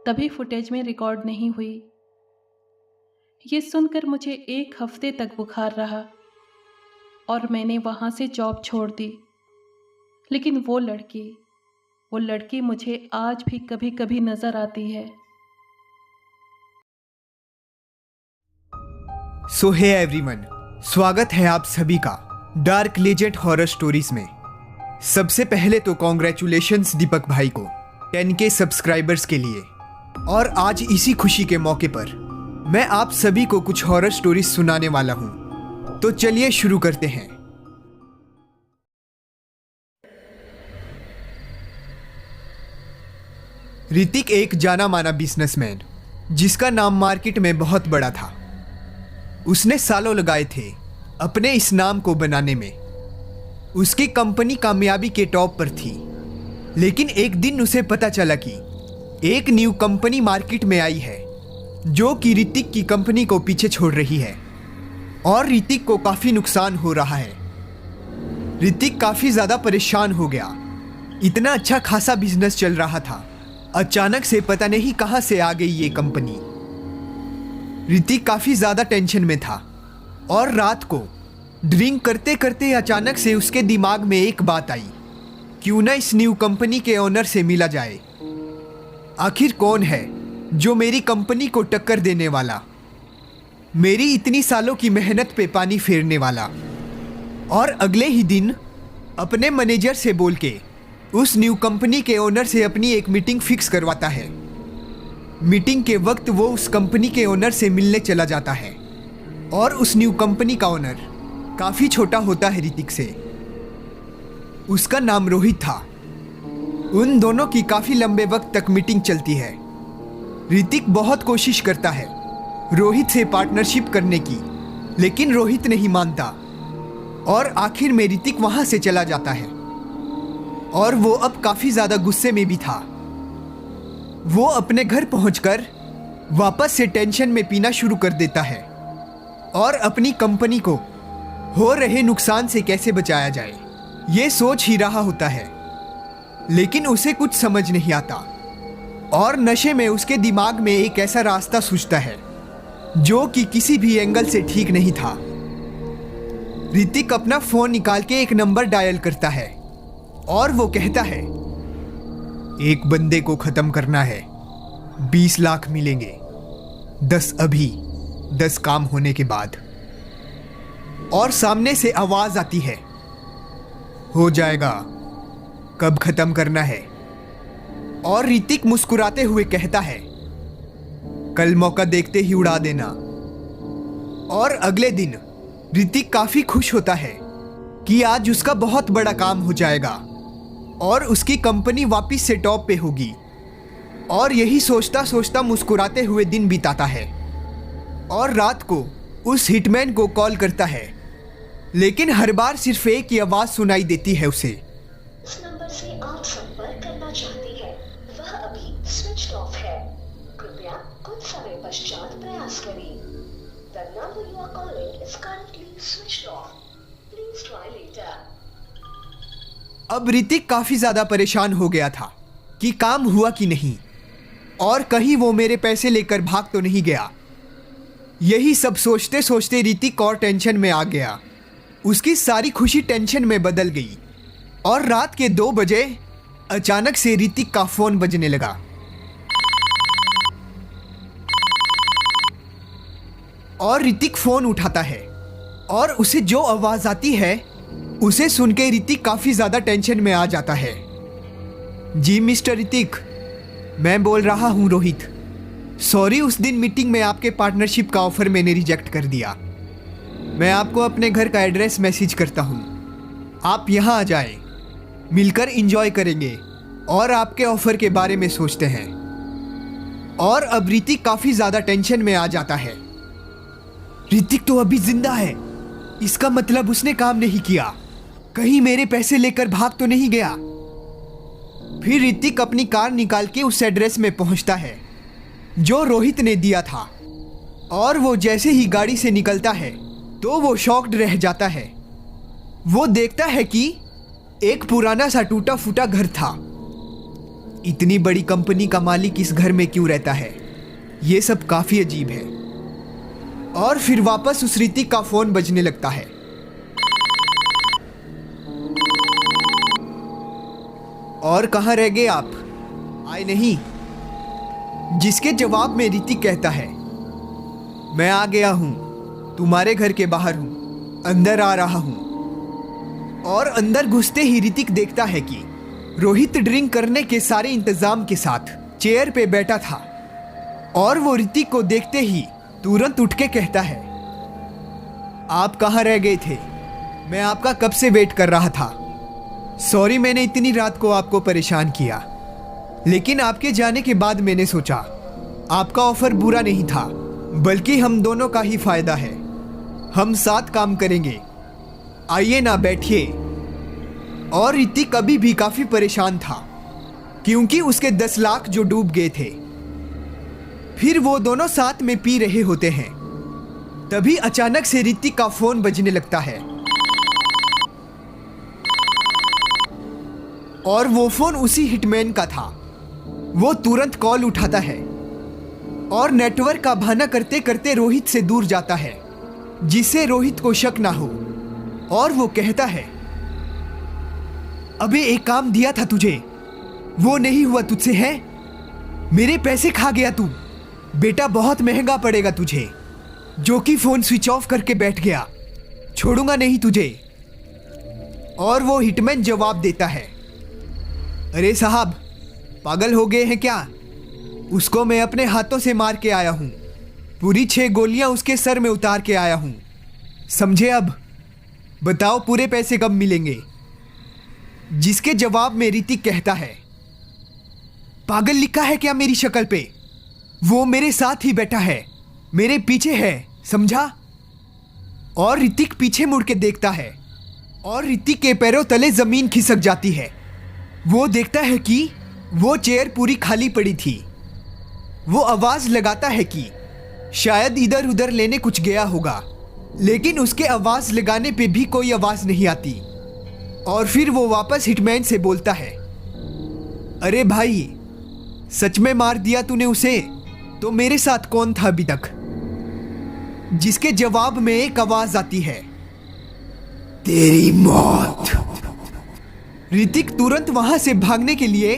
तभी फुटेज में रिकॉर्ड नहीं हुई। ये सुनकर मुझे 1 हफ्ते तक बुखार रहा और मैंने वहाँ से जॉब छोड़ दी। लेकिन वो लड़की मुझे आज भी कभी कभी नज़र आती है। सो हे एवरीवन, स्वागत है आप सभी का डार्क लेजेंड हॉरर स्टोरीज में। सबसे पहले तो कॉन्ग्रेचुलेशंस दीपक भाई को 10K सब्सक्राइबर्स के लिए। और आज इसी खुशी के मौके पर मैं आप सभी को कुछ हॉरर स्टोरीज सुनाने वाला हूं। तो चलिए शुरू करते हैं। ऋतिक एक जाना माना बिजनेसमैन जिसका नाम मार्केट में बहुत बड़ा था। उसने सालों लगाए थे अपने इस नाम को बनाने में। उसकी कंपनी कामयाबी के टॉप पर थी, लेकिन एक दिन उसे पता चला कि एक न्यू कंपनी मार्केट में आई है जो कि ऋतिक की कंपनी को पीछे छोड़ रही है और ऋतिक को काफी नुकसान हो रहा है। ऋतिक काफी ज्यादा परेशान हो गया। इतना अच्छा खासा बिजनेस चल रहा था, अचानक से पता नहीं कहां से आ गई ये कंपनी। ऋतिक काफी ज्यादा टेंशन में था और रात को ड्रिंक करते करते अचानक से उसके दिमाग में एक बात आई, क्यों ना इस न्यू कंपनी के ओनर से मिला जाए। आखिर कौन है जो मेरी कंपनी को टक्कर देने वाला, मेरी इतनी सालों की मेहनत पे पानी फेरने वाला। और अगले ही दिन अपने मैनेजर से बोल के उस न्यू कंपनी के ओनर से अपनी एक मीटिंग फिक्स करवाता है। मीटिंग के वक्त वो उस कंपनी के ओनर से मिलने चला जाता है और उस न्यू कंपनी का ओनर काफ़ी छोटा होता है ऋतिक से। उसका नाम रोहित था। उन दोनों की काफी लंबे वक्त तक मीटिंग चलती है। ऋतिक बहुत कोशिश करता है रोहित से पार्टनरशिप करने की, लेकिन रोहित नहीं मानता और आखिर में ऋतिक वहां से चला जाता है। और वो अब काफी ज्यादा गुस्से में भी था। वो अपने घर पहुंचकर वापस से टेंशन में पीना शुरू कर देता है और अपनी कंपनी को हो रहे नुकसान से कैसे बचाया जाए ये सोच ही रहा होता है, लेकिन उसे कुछ समझ नहीं आता और नशे में उसके दिमाग में एक ऐसा रास्ता सूझता है जो कि किसी भी एंगल से ठीक नहीं था। ऋतिक अपना फोन निकाल के एक नंबर डायल करता है और वो कहता है, एक बंदे को खत्म करना है, 20 लाख मिलेंगे, 10 अभी, 10 काम होने के बाद। और सामने से आवाज आती है, हो जाएगा, कब खत्म करना है? और ऋतिक मुस्कुराते हुए कहता है, कल मौका देखते ही उड़ा देना। और अगले दिन ऋतिक काफी खुश होता है कि आज उसका बहुत बड़ा काम हो जाएगा और उसकी कंपनी वापस से टॉप पे होगी। और यही सोचता सोचता मुस्कुराते हुए दिन बिताता है और रात को उस हिटमैन को कॉल करता है, लेकिन हर बार सिर्फ एक ही आवाज सुनाई देती है उसे, इस नंबर से आप संपर्क करना चाहती है वह अभी स्विच ऑफ है, कृपया कुछ समय पश्चात प्रयास करें। The number you are calling is currently switched off. Please try later. अब ऋतिक काफी ज्यादा परेशान हो गया था कि काम हुआ कि नहीं और कहीं वो मेरे पैसे लेकर भाग तो नहीं गया। यही सब सोचते सोचते ऋतिक और टेंशन में आ गया। उसकी सारी खुशी टेंशन में बदल गई और रात के 2 बजे अचानक से ऋतिक का फोन बजने लगा। और ऋतिक फोन उठाता है और उसे जो आवाज आती है उसे सुन के ऋतिक काफी ज्यादा टेंशन में आ जाता है। जी मिस्टर ऋतिक, मैं बोल रहा हूं रोहित। सॉरी, उस दिन मीटिंग में आपके पार्टनरशिप का ऑफर मैंने रिजेक्ट कर दिया। मैं आपको अपने घर का एड्रेस मैसेज करता हूं, आप यहां आ जाएं, मिलकर एंजॉय करेंगे और आपके ऑफर के बारे में सोचते हैं। और अब ऋतिक काफी ज्यादा टेंशन में आ जाता है। ऋतिक तो अभी जिंदा है, इसका मतलब उसने काम नहीं किया, कहीं मेरे पैसे लेकर भाग तो नहीं गया। फिर ऋतिक अपनी कार निकाल के उस एड्रेस में पहुंचता है जो रोहित ने दिया था। और वो जैसे ही गाड़ी से निकलता है तो वो शॉक्ड रह जाता है। वो देखता है कि एक पुराना सा टूटा फूटा घर था। इतनी बड़ी कंपनी का मालिक इस घर में क्यों रहता है? ये सब काफी अजीब है। और फिर वापस उस ऋतिक का फोन बजने लगता है। और कहाँ रह गए आप? आए नहीं? जिसके जवाब में ऋतिक कहता है, मैं आ गया हूं, तुम्हारे घर के बाहर हूं, अंदर आ रहा हूं। और अंदर घुसते ही ऋतिक देखता है कि रोहित ड्रिंक करने के सारे इंतजाम के साथ चेयर पे बैठा था। और वो ऋतिक को देखते ही तुरंत उठ के कहता है, आप कहाँ रह गए थे? मैं आपका कब से वेट कर रहा था। सॉरी, मैंने इतनी रात को आपको परेशान किया, लेकिन आपके जाने के बाद मैंने सोचा आपका ऑफर बुरा नहीं था, बल्कि हम दोनों का ही फायदा है। हम साथ काम करेंगे, आइए ना, बैठिए। और ऋतिक अभी भी काफी परेशान था क्योंकि उसके 10 लाख जो डूब गए थे। फिर वो दोनों साथ में पी रहे होते हैं। तभी अचानक से ऋतिक का फोन बजने लगता है और वो फोन उसी हिटमैन का था। वो तुरंत कॉल उठाता है और नेटवर्क का बहाना करते करते रोहित से दूर जाता है, जिससे रोहित को शक ना हो। और वो कहता है, अबे एक काम दिया था तुझे, वो नहीं हुआ तुझसे है? मेरे पैसे खा गया तू बेटा, बहुत महंगा पड़ेगा तुझे। जो कि फोन स्विच ऑफ करके बैठ गया, छोड़ूंगा नहीं तुझे। और वो हिटमैन जवाब देता है, अरे साहब, पागल हो गए हैं क्या? उसको मैं अपने हाथों से मार के आया हूं, पूरी 6 गोलियां उसके सर में उतार के आया हूं, समझे? अब बताओ पूरे पैसे कब मिलेंगे? जिसके जवाब में ऋतिक कहता है, पागल लिखा है क्या मेरी शक्ल पे? वो मेरे साथ ही बैठा है, मेरे पीछे है, समझा? और ऋतिक पीछे मुड़ के देखता है और ऋतिक के पैरों तले जमीन खिसक जाती है। वो देखता है कि वो चेयर पूरी खाली पड़ी थी। वो आवाज लगाता है कि शायद इधर उधर लेने कुछ गया होगा, लेकिन उसके आवाज लगाने पे भी कोई आवाज नहीं आती। और फिर वो वापस हिटमैन से बोलता है, अरे भाई, सच में मार दिया तूने उसे? तो मेरे साथ कौन था अभी तक? जिसके जवाब में एक आवाज आती है, तेरी मौत। ऋतिक तुरंत वहां से भागने के लिए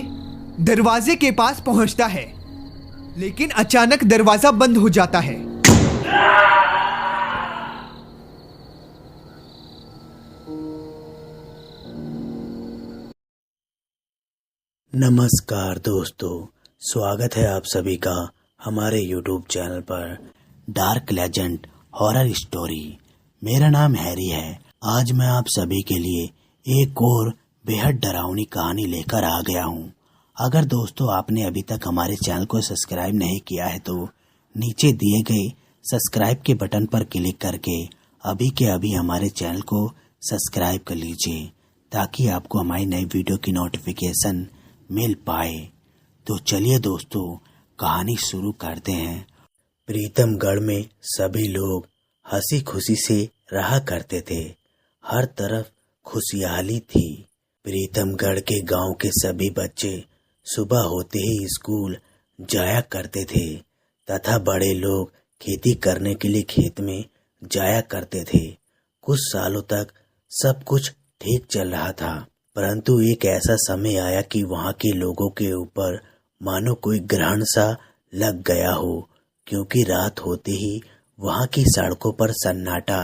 दरवाजे के पास पहुंचता है, लेकिन अचानक दरवाजा बंद हो जाता है। नमस्कार दोस्तों, स्वागत है आप सभी का हमारे YouTube चैनल पर डार्क लेजेंड हॉरर स्टोरी। मेरा नाम हैरी है। आज मैं आप सभी के लिए एक और बेहद डरावनी कहानी लेकर आ गया हूँ। अगर दोस्तों आपने अभी तक हमारे चैनल को सब्सक्राइब नहीं किया है तो नीचे दिए गए सब्सक्राइब के बटन पर क्लिक करके अभी के अभी हमारे चैनल को सब्सक्राइब कर लीजिए, ताकि आपको हमारी नई वीडियो की नोटिफिकेशन मिल पाए। तो चलिए दोस्तों, कहानी शुरू करते हैं। प्रीतमगढ़ में सभी लोग हंसी खुशी से रहा करते थे। हर तरफ खुशहाली थी। प्रीतमगढ़ के गांव के सभी बच्चे सुबह होते ही स्कूल जाया करते थे तथा बड़े लोग खेती करने के लिए खेत में जाया करते थे। कुछ सालों तक सब कुछ ठीक चल रहा था, परंतु एक ऐसा समय आया कि वहां के लोगों के ऊपर मानो कोई ग्रहण सा लग गया हो, क्योंकि रात होते ही वहां की सड़कों पर सन्नाटा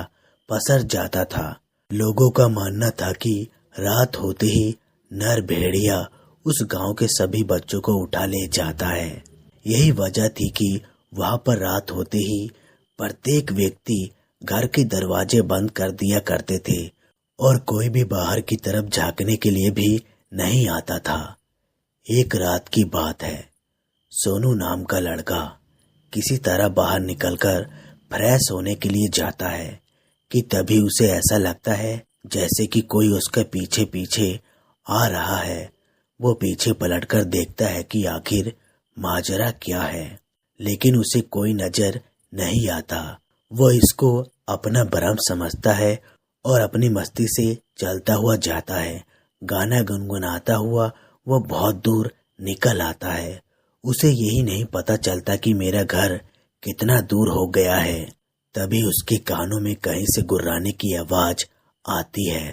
पसर जाता था। लोगों का मानना था कि रात होते ही नर भेड़िया उस गांव के सभी बच्चों को उठा ले जाता है। यही वजह थी कि वहां पर रात होते ही प्रत्येक व्यक्ति घर के दरवाजे बंद कर दिया करते थे और कोई भी बाहर की तरफ झांकने के लिए भी नहीं आता था। एक रात की बात है। सोनू नाम का लड़का किसी तरह बाहर निकलकर फ्रेश होने के लिए जाता है कि तभी उसे ऐसा लगता है जैसे कि कोई उसके पीछे पीछे आ रहा है। वो पीछे पलटकर देखता है कि आखिर माजरा क्या है, लेकिन उसे कोई नजर नहीं आता। वो इसको अपना भ्रम समझता है और अपनी मस्ती से चलता हुआ जाता है। गाना गुनगुनाता हुआ वो बहुत दूर निकल आता है। उसे यही नहीं पता चलता कि मेरा घर कितना दूर हो गया है। तभी उसके कानों में कहीं से गुर्राने की आवाज आती है।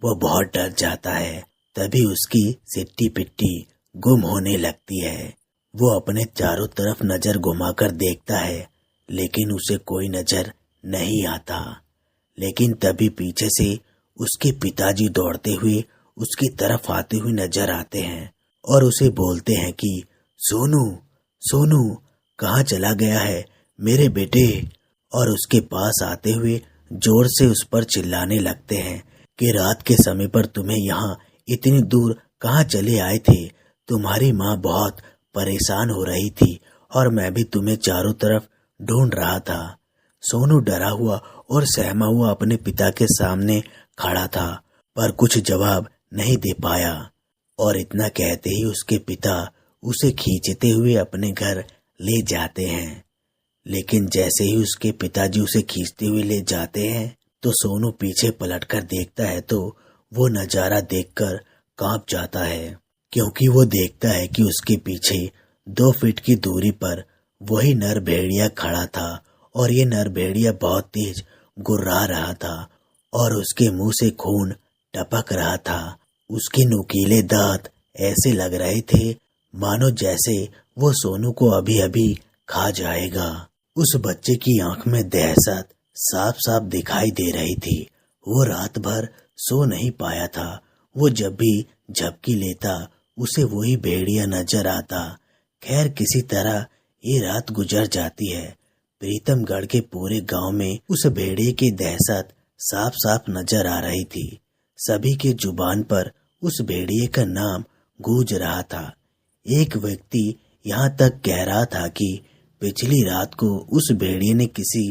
वो बहुत डर जाता है। तभी उसकी सिट्टी पिट्टी गुम होने लगती है। वो अपने चारों तरफ नजर घुमाकर देखता है, लेकिन उसे कोई नजर नहीं आता। लेकिन तभी पीछे से उसके पिताजी दौड़ते हुए उसकी तरफ आते हुए नजर आते हैं और उसे बोलते हैं कि सोनू, सोनू, कहाँ चला गया है मेरे बेटे? और उसके पास आते हुए जोर से उस पर चिल्लाने लगते हैं कि रात के समय पर तुम्हें यहाँ इतनी दूर कहाँ चले आए थे? तुम्हारी माँ बहुत परेशान हो रही थी और मैं भी तुम्हें चारों तरफ ढूंढ रहा था। सोनू डरा हुआ और सहमा हुआ अपने पिता के सामने खड़ा था, पर कुछ जवाब नहीं दे पाया। और इतना कहते ही उसके पिता उसे खींचते हुए अपने घर ले जाते हैं। लेकिन जैसे ही उसके पिताजी उसे खींचते हुए ले जाते हैं तो सोनू पीछे पलटकर देखता है तो वो नजारा देखकर कांप जाता है, क्योंकि वो देखता है कि उसके पीछे 2 फीट की दूरी पर वही नर भेड़िया खड़ा था और ये नर भेड़िया बहुत तेज गुर्रा रहा था और उसके मुंह से खून टपक रहा था। उसके नुकीले दांत ऐसे लग रहे थे मानो जैसे वो सोनू को अभी अभी खा जाएगा। उस बच्चे की आंख में दहशत साफ साफ दिखाई दे रही थी। वो रात भर सो नहीं पाया था। वो जब भी झपकी लेता उसे वही भेड़िया नजर आता। खैर, किसी तरह ये रात गुजर जाती है। प्रीतमगढ़ के पूरे गांव में उस भेड़िए की दहशत साफ साफ नजर आ रही थी। सभी के जुबान पर उस भेड़िए का नाम गूंज रहा था। एक व्यक्ति यहाँ तक कह रहा था कि पिछली रात को उस भेड़िए ने किसी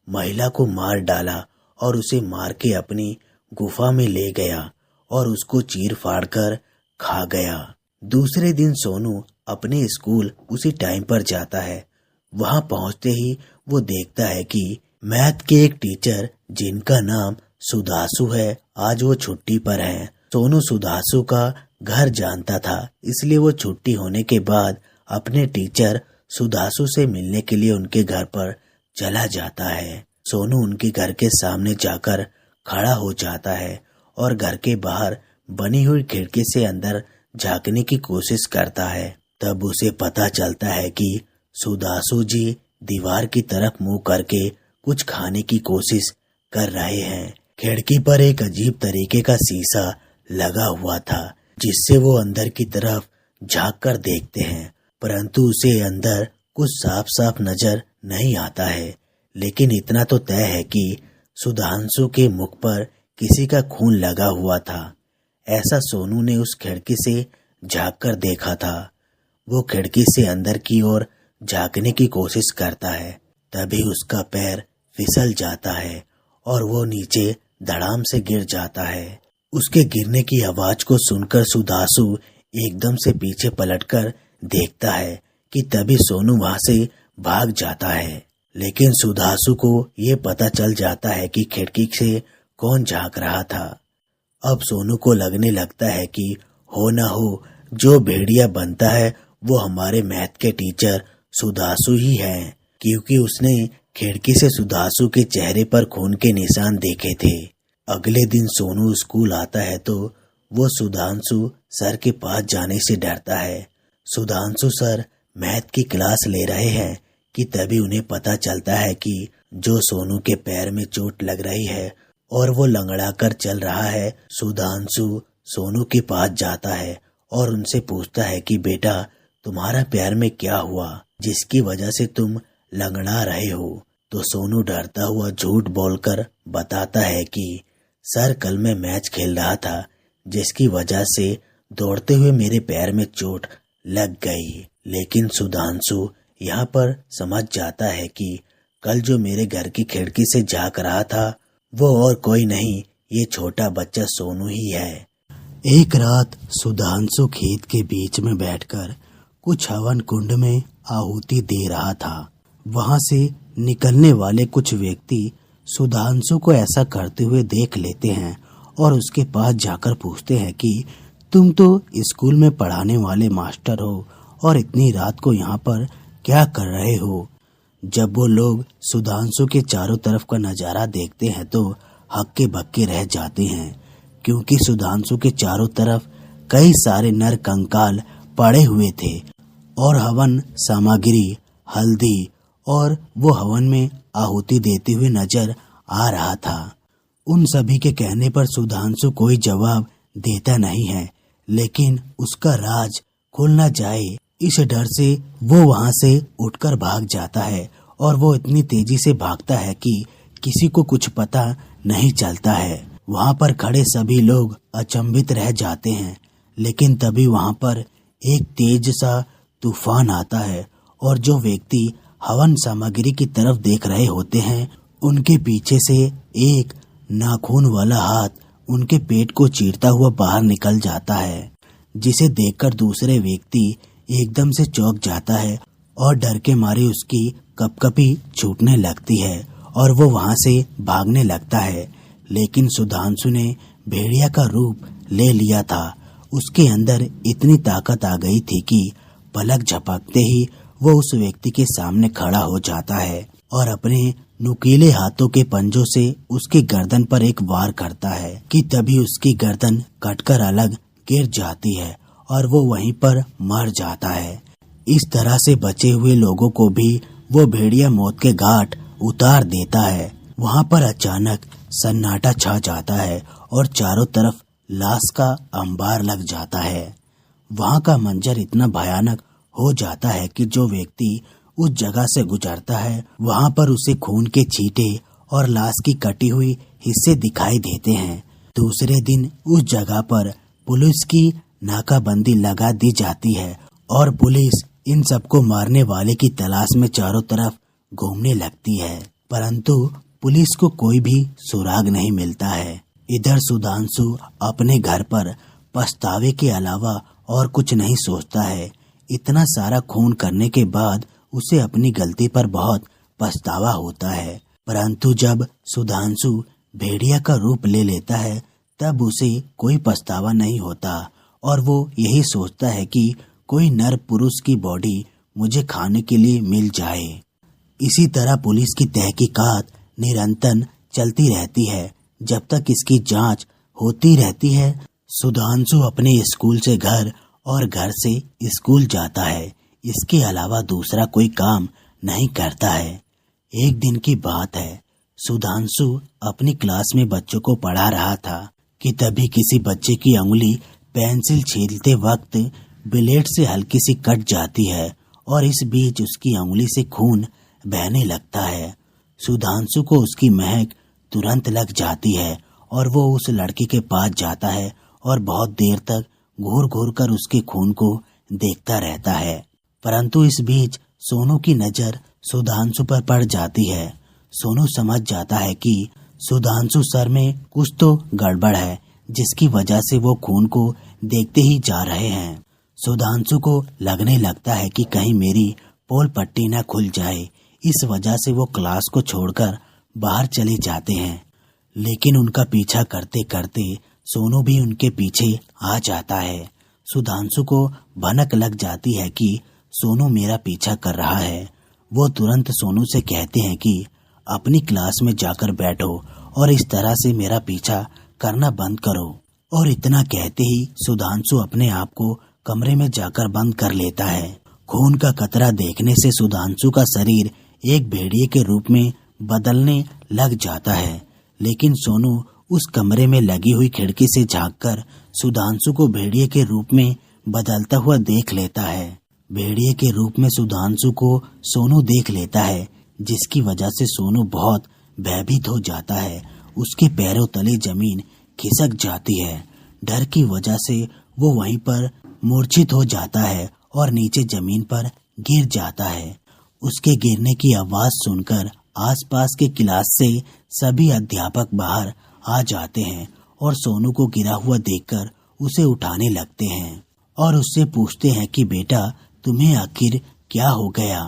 महिला को मार डाला और उसे मार के अपनी गुफा में ले गया और उसको चीर फाड़ कर खा गया। दूसरे दिन सोनू अपने स्कूल उसी टाइम पर जाता है। वहां पहुंचते ही वो देखता है कि मैथ के एक टीचर जिनका नाम सुधासु है, आज वो छुट्टी पर है। सोनू सुधासु का घर जानता था, इसलिए वो छुट्टी होने के बाद अपने टीचर सुधासु से मिलने के लिए उनके घर पर चला जाता है। सोनू उनके घर के सामने जाकर खड़ा हो जाता है और घर के बाहर बनी हुई खिड़की से अंदर झांकने की कोशिश करता है। तब उसे पता चलता है कि सुधासु जी दीवार की तरफ मुंह करके कुछ खाने की कोशिश कर रहे हैं। खिड़की पर एक अजीब तरीके का शीशा लगा हुआ था, जिससे वो अंदर की तरफ झांक कर देखते हैं, परंतु उसे अंदर कुछ साफ साफ नजर नहीं आता है। लेकिन इतना तो तय है कि सुधांशु के मुख पर किसी का खून लगा हुआ था। ऐसा सोनू ने उस खिड़की से झांक कर देखा था। वो खिड़की से अंदर की ओर झांकने की कोशिश करता है, तभी उसका पैर फिसल जाता है और वो नीचे धड़ाम से गिर जाता है। उसके गिरने की आवाज को सुनकर सुधासु एकदम से पीछे पलटकर देखता है कि तभी सोनू वहां से भाग जाता है। लेकिन सुधासु को ये पता चल जाता है कि खिड़की से कौन झांक रहा था। अब सोनू को लगने लगता है कि हो न हो जो भेड़िया बनता है वो हमारे मैथ के टीचर सुधासु ही हैं, क्योंकि उसने खिड़की से सुधासु के चेहरे पर खून के निशान देखे थे। अगले दिन सोनू स्कूल आता है तो वो सुधांशु सर के पास जाने से डरता है। सुधांशु सर मैथ की क्लास ले रहे हैं कि तभी उन्हें पता चलता है कि जो सोनू के पैर में चोट लग रही है और वो लंगड़ा कर चल रहा है। सुधांशु सोनू के पास जाता है और उनसे पूछता है कि बेटा तुम्हारा पैर में क्या हुआ जिसकी वजह से तुम लंगड़ा रहे हो। तो सोनू डरता हुआ झूठ बोलकर बताता है कि सर कल मैं मैच खेल रहा था, जिसकी वजह से दौड़ते हुए मेरे पैर में चोट लग गई। लेकिन सुधांशु यहाँ पर समझ जाता है कि कल जो मेरे घर की खिड़की से झांक रहा था वो और कोई नहीं, ये छोटा बच्चा सोनू ही है। एक रात सुधांशु खेत के बीच में बैठकर कुछ हवन कुंड में आहुति दे रहा था। वहां से निकलने वाले कुछ व्यक्ति सुधांशु को ऐसा करते हुए देख लेते हैं और उसके पास जाकर पूछते हैं कि तुम तो स्कूल में पढ़ाने वाले मास्टर हो और इतनी रात को यहाँ पर क्या कर रहे हो। जब वो लोग सुधांशु के चारों तरफ का नजारा देखते हैं तो हक्के बक्के रह जाते हैं, क्योंकि सुधांशु के चारों तरफ कई सारे नर कंकाल पड़े हुए थे और हवन सामग्री, हल्दी और वो हवन में आहुति देते हुए नजर आ रहा था। उन सभी के कहने पर सुधांशु कोई जवाब देता नहीं है, लेकिन उसका राज खुल न जाए इस डर से वो वहां से उठकर भाग जाता है और वो इतनी तेजी से भागता है कि किसी को कुछ पता नहीं चलता है। वहां पर खड़े सभी लोग अचंभित रह जाते हैं, लेकिन तभी वहां पर एक तेज सा तूफान आता है और जो व्यक्ति हवन सामग्री की तरफ देख रहे होते हैं उनके पीछे से एक नाखून वाला हाथ उनके पेट को चीरता हुआ बाहर निकल जाता है, जिसे देखकर दूसरे व्यक्ति एकदम से चौंक जाता है और डर के मारे उसकी कपकपी छूटने लगती है और वो वहां से भागने लगता है। लेकिन सुधांशु ने भेड़िया का रूप ले लिया था। उसके अंदर इतनी ताकत आ गई थी कि पलक झपकते ही वो उस व्यक्ति के सामने खड़ा हो जाता है और अपने नुकीले हाथों के पंजों से उसकी गर्दन पर एक वार करता है कि तभी उसकी गर्दन कटकर अलग गिर जाती है और वो वहीं पर मर जाता है। इस तरह से बचे हुए लोगों को भी वो भेड़िया मौत के घाट उतार देता है। वहां पर अचानक सन्नाटा छा जाता है और चारों तरफ लाश का अंबार लग जाता है। वहां का मंजर इतना भयानक हो जाता है कि जो व्यक्ति उस जगह से गुजरता है वहां पर उसे खून के छींटे और लाश की कटी हुई हिस्से दिखाई देते हैं। दूसरे दिन उस जगह पर पुलिस की नाकाबंदी लगा दी जाती है और पुलिस इन सबको मारने वाले की तलाश में चारों तरफ घूमने लगती है, परंतु पुलिस को कोई भी सुराग नहीं मिलता है। इधर सुधांशु अपने घर पर पछतावे के अलावा और कुछ नहीं सोचता है। इतना सारा खून करने के बाद उसे अपनी गलती पर बहुत पछतावा होता है, परंतु जब सुधांशु भेड़िया का रूप ले लेता है तब उसे कोई पछतावा नहीं होता और वो यही सोचता है कि कोई नर पुरुष की बॉडी मुझे खाने के लिए मिल जाए। इसी तरह पुलिस की तहकीकात निरंतर चलती रहती है जब तक इसकी जांच होती रहती है। सुधांशु अपने स्कूल से घर और घर से स्कूल जाता है, इसके अलावा दूसरा कोई काम नहीं करता है। एक दिन की बात है, सुधांशु अपनी क्लास में बच्चों को पढ़ा रहा था कि तभी किसी बच्चे की उंगली पेंसिल छीलते वक्त ब्लेड से हल्की सी कट जाती है और इस बीच उसकी उंगली से खून बहने लगता है। सुधांशु को उसकी महक तुरंत लग जाती है और वो उस लड़के के पास जाता है और बहुत देर तक घूर घूर कर उसके खून को देखता रहता है, परंतु इस बीच सोनू की नजर सुधांशु पर पड़ जाती है। सोनू समझ जाता है कि सुधांशु सर में कुछ तो गड़बड़ है, जिसकी वजह से वो खून को देखते ही जा रहे हैं। सुधांशु को लगने लगता है कि कहीं मेरी पोल पट्टी न खुल जाए, इस वजह से वो क्लास को छोड़कर बाहर चले जाते हैं, लेकिन उनका पीछा करते करते सोनू भी उनके पीछे आ जाता है। सुधांशु को भनक लग जाती है कि सोनू मेरा पीछा कर रहा है। वो तुरंत सोनू से कहते हैं कि अपनी क्लास में जाकर बैठो और इस तरह से मेरा पीछा करना बंद करो। और इतना कहते ही सुधांशु अपने आप को कमरे में जाकर बंद कर लेता है। खून का कतरा देखने से सुधांशु का शरीर एक भेड़िए के रूप में बदलने लग जाता है, लेकिन सोनू उस कमरे में लगी हुई खिड़की से झांककर सुधांशु को भेड़िए के रूप में बदलता हुआ देख लेता है। भेड़िए के रूप में सुधांशु को सोनू देख लेता है, जिसकी वजह से सोनू बहुत भयभीत हो जाता है। उसके पैरों तले जमीन खिसक जाती है। डर की वजह से वो वहीं पर मूर्छित हो जाता है और नीचे जमीन पर गिर जाता है। उसके गिरने की आवाज सुनकर आसपास के क्लास से सभी अध्यापक बाहर आ जाते हैं और सोनू को गिरा हुआ देखकर उसे उठाने लगते हैं और उससे पूछते हैं कि बेटा तुम्हें आखिर क्या हो गया।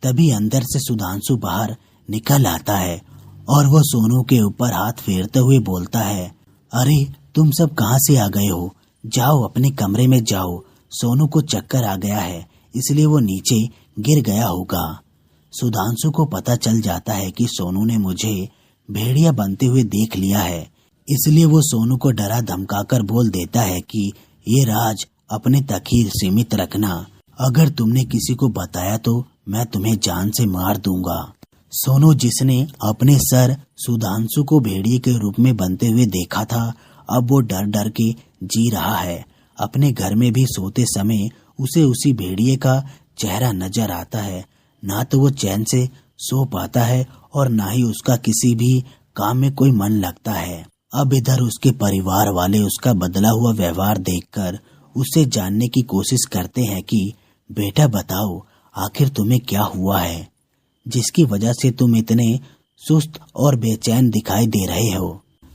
तभी अंदर से सुधांशु बाहर निकल आता है और वो सोनू के ऊपर हाथ फेरते हुए बोलता है, अरे तुम सब कहाँ से आ गए हो, जाओ अपने कमरे में जाओ। सोनू को चक्कर आ गया है, इसलिए वो नीचे गिर गया होगा। सुधांशु को पता चल जाता है कि सोनू ने मुझे भेड़िया बनते हुए देख लिया है, इसलिए वो सोनू को डरा धमकाकर बोल देता है कि ये राज अपने तक ही सीमित रखना, अगर तुमने किसी को बताया तो मैं तुम्हें जान से मार दूंगा। सोनू, जिसने अपने सर सुधांशु को भेड़िए के रूप में बनते हुए देखा था, अब वो डर डर के जी रहा है। अपने घर में भी सोते समय उसे उसी भेड़िए का चेहरा नजर आता है। ना तो वो चैन से सो पाता है और ना ही उसका किसी भी काम में कोई मन लगता है। अब इधर उसके परिवार वाले उसका बदला हुआ व्यवहार देखकर उससे जानने की कोशिश करते हैं कि बेटा बताओ आखिर तुम्हें क्या हुआ है, जिसकी वजह से तुम इतने सुस्त और बेचैन दिखाई दे रहे हो।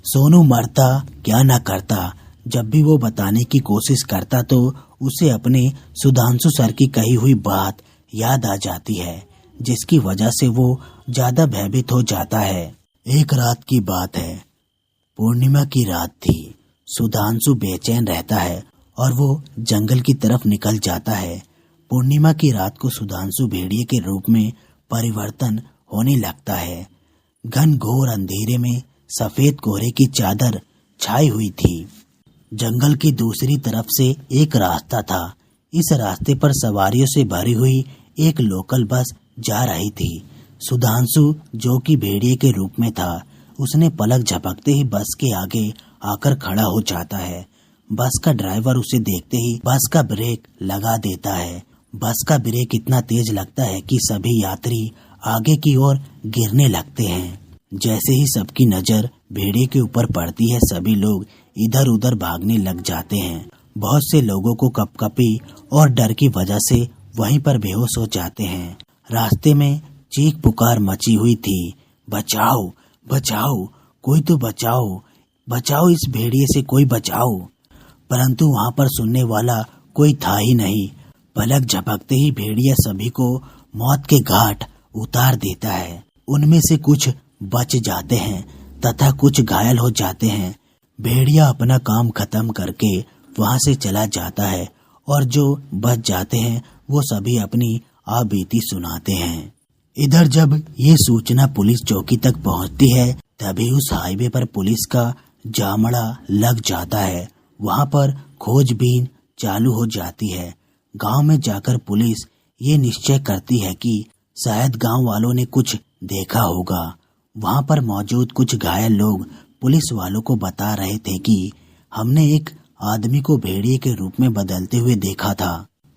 सोनू मरता क्या ना करता, जब भी वो बताने की कोशिश करता तो उसे अपने सुधांशु सर की कही हुई बात याद आ जाती है, जिसकी वजह से वो ज्यादा भयभीत हो जाता है। एक रात की बात है, पूर्णिमा की रात थी। सुधांशु बेचैन रहता है और वो जंगल की तरफ निकल जाता है। पूर्णिमा की रात को सुधांशु भेड़िए के रूप में परिवर्तन होने लगता है। घन घोर अंधेरे में सफेद कोहरे की चादर छाई हुई थी। जंगल की दूसरी तरफ से एक रास्ता था। इस रास्ते पर सवारियों से भरी हुई एक लोकल बस जा रही थी। सुधांशु, जो कि भेड़िए के रूप में था, उसने पलक झपकते ही बस के आगे आकर खड़ा हो जाता है। बस का ड्राइवर उसे देखते ही बस का ब्रेक लगा देता है। बस का ब्रेक इतना तेज लगता है कि सभी यात्री आगे की ओर गिरने लगते हैं। जैसे ही सबकी नजर भेड़िए के ऊपर पड़ती है, सभी लोग इधर उधर भागने लग जाते हैं बहुत से लोगों को कपकपी और डर की वजह से वहीं पर बेहोश हो जाते हैं। रास्ते में चीख पुकार मची हुई थी, बचाओ बचाओ, कोई तो बचाओ, बचाओ, इस भेड़िए से कोई बचाओ। परंतु वहां पर सुनने वाला कोई था ही नहीं। पलक झपकते ही भेड़िया सभी को मौत के घाट उतार देता है। उनमें से कुछ बच जाते हैं तथा कुछ घायल हो जाते हैं। भेड़िया अपना काम खत्म करके वहां से चला जाता है और जो बच जाते हैं वो सभी अपनी आपबीती सुनाते हैं। इधर जब ये सूचना पुलिस चौकी तक पहुंचती है तभी उस हाईवे पर पुलिस का जामड़ा लग जाता है। वहां पर खोजबीन चालू हो जाती है। गांव में जाकर पुलिस ये निश्चय करती है कि शायद गांव वालों ने कुछ देखा होगा। वहां पर मौजूद कुछ घायल लोग पुलिस वालों को बता रहे थे कि हमने एक आदमी को भेड़िए के रूप में बदलते हुए देखा था।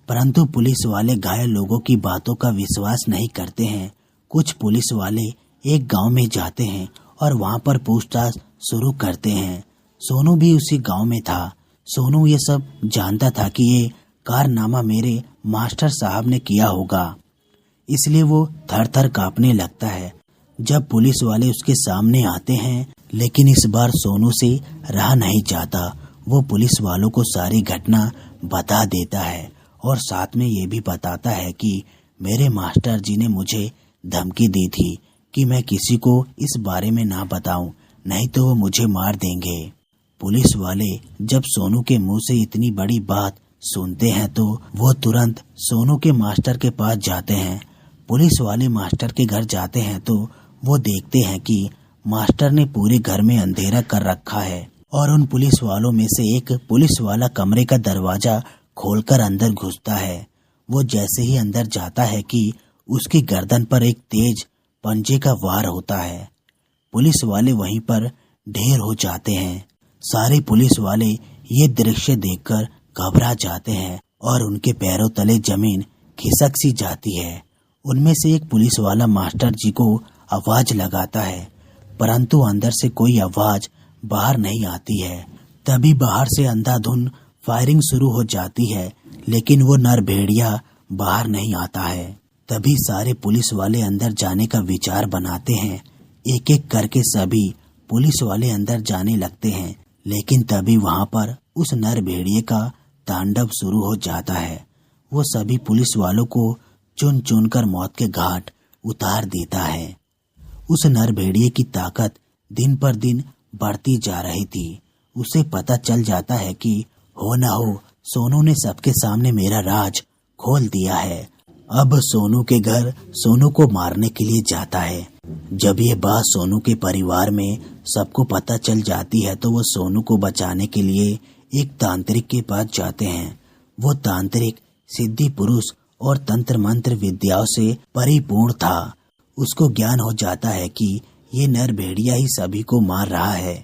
परंतु पुलिस वाले घायल लोगों की बातों का विश्वास नहीं करते हैं। कुछ पुलिस वाले एक गांव में जाते हैं और वहां पर पूछताछ शुरू करते हैं। सोनू भी उसी गांव में था। सोनू ये सब जानता था कि ये कारनामा मेरे मास्टर साहब ने किया होगा, इसलिए वो थर थर कांपने लगता है जब पुलिस वाले उसके सामने आते हैं। लेकिन इस बार सोनू से रहा नहीं जाता। वो पुलिस वालों को सारी घटना बता देता है और साथ में ये भी बताता है कि मेरे मास्टर जी ने मुझे धमकी दी थी कि मैं किसी को इस बारे में ना बताऊं, नहीं तो वो मुझे मार देंगे। पुलिस वाले जब सोनू के मुंह से इतनी बड़ी बात सुनते हैं तो वो तुरंत सोनू के मास्टर के पास जाते हैं। पुलिस वाले मास्टर के घर जाते हैं तो वो देखते हैं कि मास्टर ने पूरे घर में अंधेरा कर रखा है और उन पुलिस वालों में से एक पुलिस वाला कमरे का दरवाजा खोलकर अंदर घुसता है। वो जैसे ही अंदर जाता है कि उसकी गर्दन पर एक तेज पंजे का वार होता है। पुलिस वाले वहीं पर ढेर हो जाते हैं। सारे पुलिस वाले ये दृश्य देखकर घबरा जाते हैं और उनके पैरों तले जमीन खिसक सी जाती है। उनमें से एक पुलिस वाला मास्टर जी को आवाज लगाता है, परंतु अंदर से कोई आवाज बाहर नहीं आती है। तभी बाहर से अंधाधुंध फायरिंग शुरू हो जाती है, लेकिन वो नर भेड़िया बाहर नहीं आता है। तभी सारे पुलिस वाले अंदर जाने का विचार बनाते हैं। एक एक करके सभी पुलिस वाले अंदर जाने लगते हैं, लेकिन तभी वहां पर उस नर भेड़िए का तांडव शुरू हो जाता है। वो सभी पुलिस वालों को चुन चुन कर मौत के घाट उतार देता है। उस नर भेड़िए की ताकत दिन पर दिन बढ़ती जा रही थी। उसे पता चल जाता है कि हो न हो सोनू ने सबके सामने मेरा राज खोल दिया है। अब सोनू के घर सोनू को मारने के लिए जाता है। जब ये बात सोनू के परिवार में सबको पता चल जाती है तो वो सोनू को बचाने के लिए एक तांत्रिक के पास जाते हैं। वो तांत्रिक सिद्धि पुरुष और तंत्र मंत्र विद्याओं से परिपूर्ण था। उसको ज्ञान हो जाता है कि ये नर भेड़िया ही सभी को मार रहा है।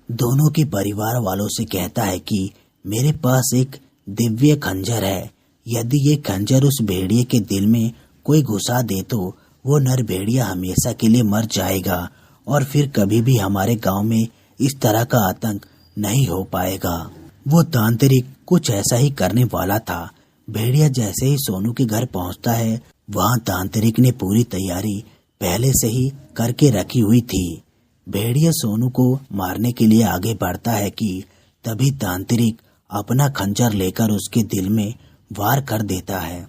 दोनों के परिवार वालों से कहता है कि मेरे पास एक दिव्य खंजर है। यदि ये खंजर उस भेड़िए के दिल में कोई घुसा दे तो वो नर भेड़िया हमेशा के लिए मर जाएगा और फिर कभी भी हमारे गांव में इस तरह का आतंक नहीं हो पाएगा। वो तांत्रिक कुछ ऐसा ही करने वाला था। भेड़िया जैसे ही सोनू के घर पहुंचता है, वहां तांत्रिक ने पूरी तैयारी पहले से ही करके रखी हुई थी। भेड़िया सोनू को मारने के लिए आगे बढ़ता है कि तभी तांत्रिक अपना खंजर लेकर उसके दिल में वार कर देता है।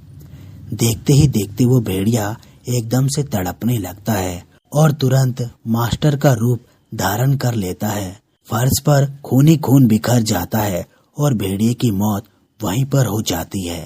देखते ही देखते वो भेड़िया एकदम से तड़पने लगता है और तुरंत मास्टर का रूप धारण कर लेता है। फर्श पर खूनी खून बिखर जाता है और भेड़िए की मौत वहीं पर हो जाती है।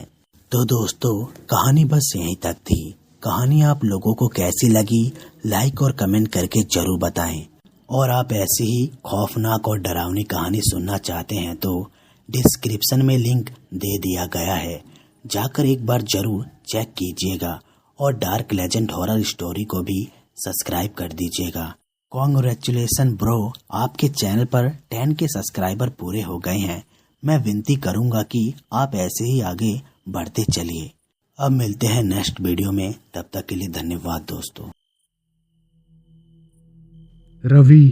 तो दोस्तों, कहानी बस यहीं तक थी। कहानी आप लोगों को कैसी लगी, लाइक और कमेंट करके जरूर बताएं। और आप ऐसी ही खौफनाक और डरावनी कहानी सुनना चाहते हैं तो डिस्क्रिप्शन में लिंक दे दिया गया है, जाकर एक बार जरूर चेक कीजिएगा और डार्क लेजेंड हॉरर स्टोरी को भी सब्सक्राइब कर दीजिएगा। कॉन्ग्रेचुलेसन ब्रो, आपके चैनल पर 10 के सब्सक्राइबर पूरे हो गए हैं। मैं विनती करूंगा कि आप ऐसे ही आगे बढ़ते चलिए। अब मिलते हैं नेक्स्ट वीडियो में, तब तक के लिए धन्यवाद दोस्तों। रवि,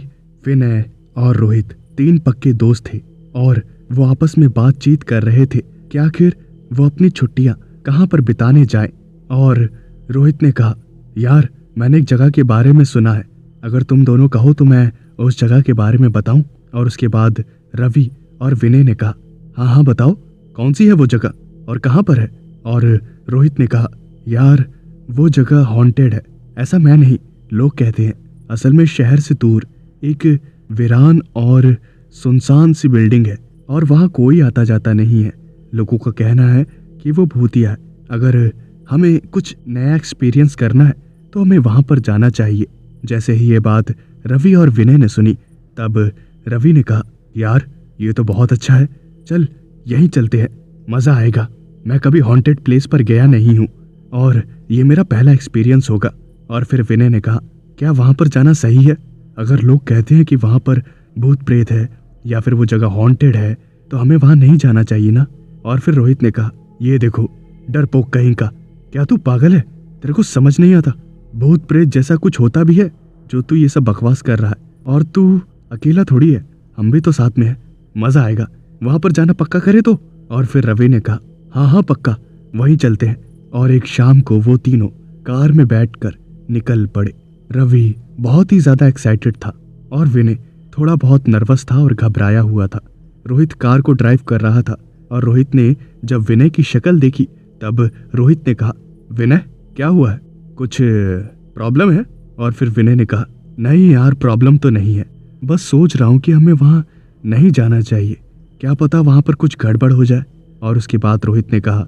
विनय और रोहित 3 पक्के दोस्त थे और वो आपस में बातचीत कर रहे थे कि आखिर वो अपनी छुट्टियां कहाँ पर बिताने जाएं। और रोहित ने कहा, यार मैंने एक जगह के बारे में सुना है, अगर तुम दोनों कहो तो मैं उस जगह के बारे में बताऊं। और उसके बाद रवि और विनय ने कहा, हाँ हाँ बताओ, कौन सी है वो जगह और कहाँ पर है। और रोहित ने कहा, यार वो जगह हॉन्टेड है। ऐसा मैं नहीं, लोग कहते हैं। असल में शहर से दूर एक वीरान और सुनसान सी बिल्डिंग है और वहाँ कोई आता जाता नहीं है। लोगों का कहना है कि वो भूतिया है। अगर हमें कुछ नया एक्सपीरियंस करना है तो हमें वहाँ पर जाना चाहिए। जैसे ही ये बात रवि और विनय ने सुनी तब रवि ने कहा, यार ये तो बहुत अच्छा है, चल यहीं चलते हैं, मज़ा आएगा। मैं कभी हॉन्टेड प्लेस पर गया नहीं हूँ और ये मेरा पहला एक्सपीरियंस होगा। और फिर विनय ने कहा, क्या वहाँ पर जाना सही है? अगर लोग कहते हैं कि वहाँ पर भूत प्रेत है या फिर वो जगह हॉन्टेड है तो हमें वहाँ नहीं जाना चाहिए ना। और फिर रोहित ने कहा, ये देखो डरपोक कहीं का, क्या तू पागल है? तेरे को समझ नहीं आता? भूत प्रेत जैसा कुछ होता भी है जो तू ये सब बकवास कर रहा है। और तू अकेला थोड़ी है, हम भी तो साथ में है, मज़ा आएगा। वहाँ पर जाना पक्का करे तो? और फिर रवि ने कहा, हाँ हाँ पक्का, वहीं चलते हैं। और एक शाम को वो तीनों कार में बैठकर निकल पड़े। रवि बहुत ही ज़्यादा एक्साइटेड था और विनय थोड़ा बहुत नर्वस था और घबराया हुआ था। रोहित कार को ड्राइव कर रहा था और रोहित ने जब विनय की शक्ल देखी तब रोहित ने कहा, विनय क्या हुआ है, कुछ प्रॉब्लम है? और फिर विनय ने कहा, नहीं यार प्रॉब्लम तो नहीं है, बस सोच रहा हूँ कि हमें वहाँ नहीं जाना चाहिए, क्या पता वहाँ पर कुछ गड़बड़ हो जाए। और उसके बाद रोहित ने कहा,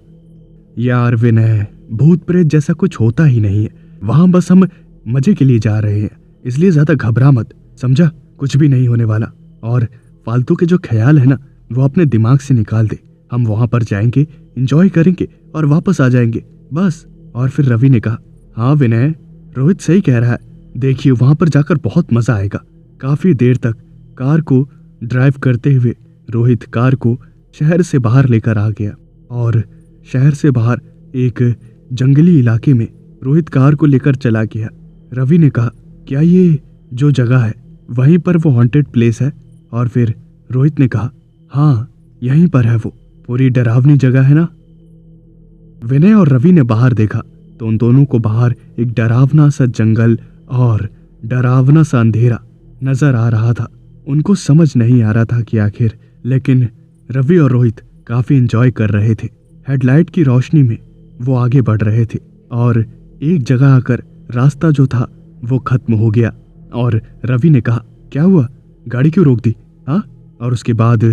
यार विनय भूत प्रेत जैसा कुछ होता ही नहीं है, वहाँ बस हम मजे के लिए जा रहे हैं, इसलिए ज़्यादा घबरा मत, समझा? कुछ भी नहीं होने वाला। और फालतू के जो ख्याल है ना वो अपने दिमाग से निकाल दे, हम वहाँ पर जाएंगे, एंजॉय करेंगे और वापस आ जाएंगे बस। और फिर रवि ने कहा, हाँ विनय रोहित सही कह रहा है, देखिए वहाँ पर जाकर बहुत मज़ा आएगा। काफ़ी देर तक कार को ड्राइव करते हुए रोहित कार को शहर से बाहर लेकर आ गया और शहर से बाहर एक जंगली इलाके में रोहित कार को लेकर चला गया। रवि ने कहा, क्या ये जो जगह है वहीं पर वो हॉन्टेड प्लेस है? और फिर रोहित ने कहा, हाँ यहीं पर है, वो पूरी डरावनी जगह है ना। विनय और रवि ने बाहर देखा तो उन दोनों को बाहर एक डरावना सा जंगल और डरावना सा अंधेरा नजर आ रहा था। उनको समझ नहीं आ रहा था कि आखिर, लेकिन रवि और रोहित काफी एंजॉय कर रहे थे। हेडलाइट की रोशनी में वो आगे बढ़ रहे थे और एक जगह आकर रास्ता जो था वो खत्म हो गया। और रवि ने कहा, क्या हुआ, गाड़ी क्यों रोक दी? हाँ। और उसके बाद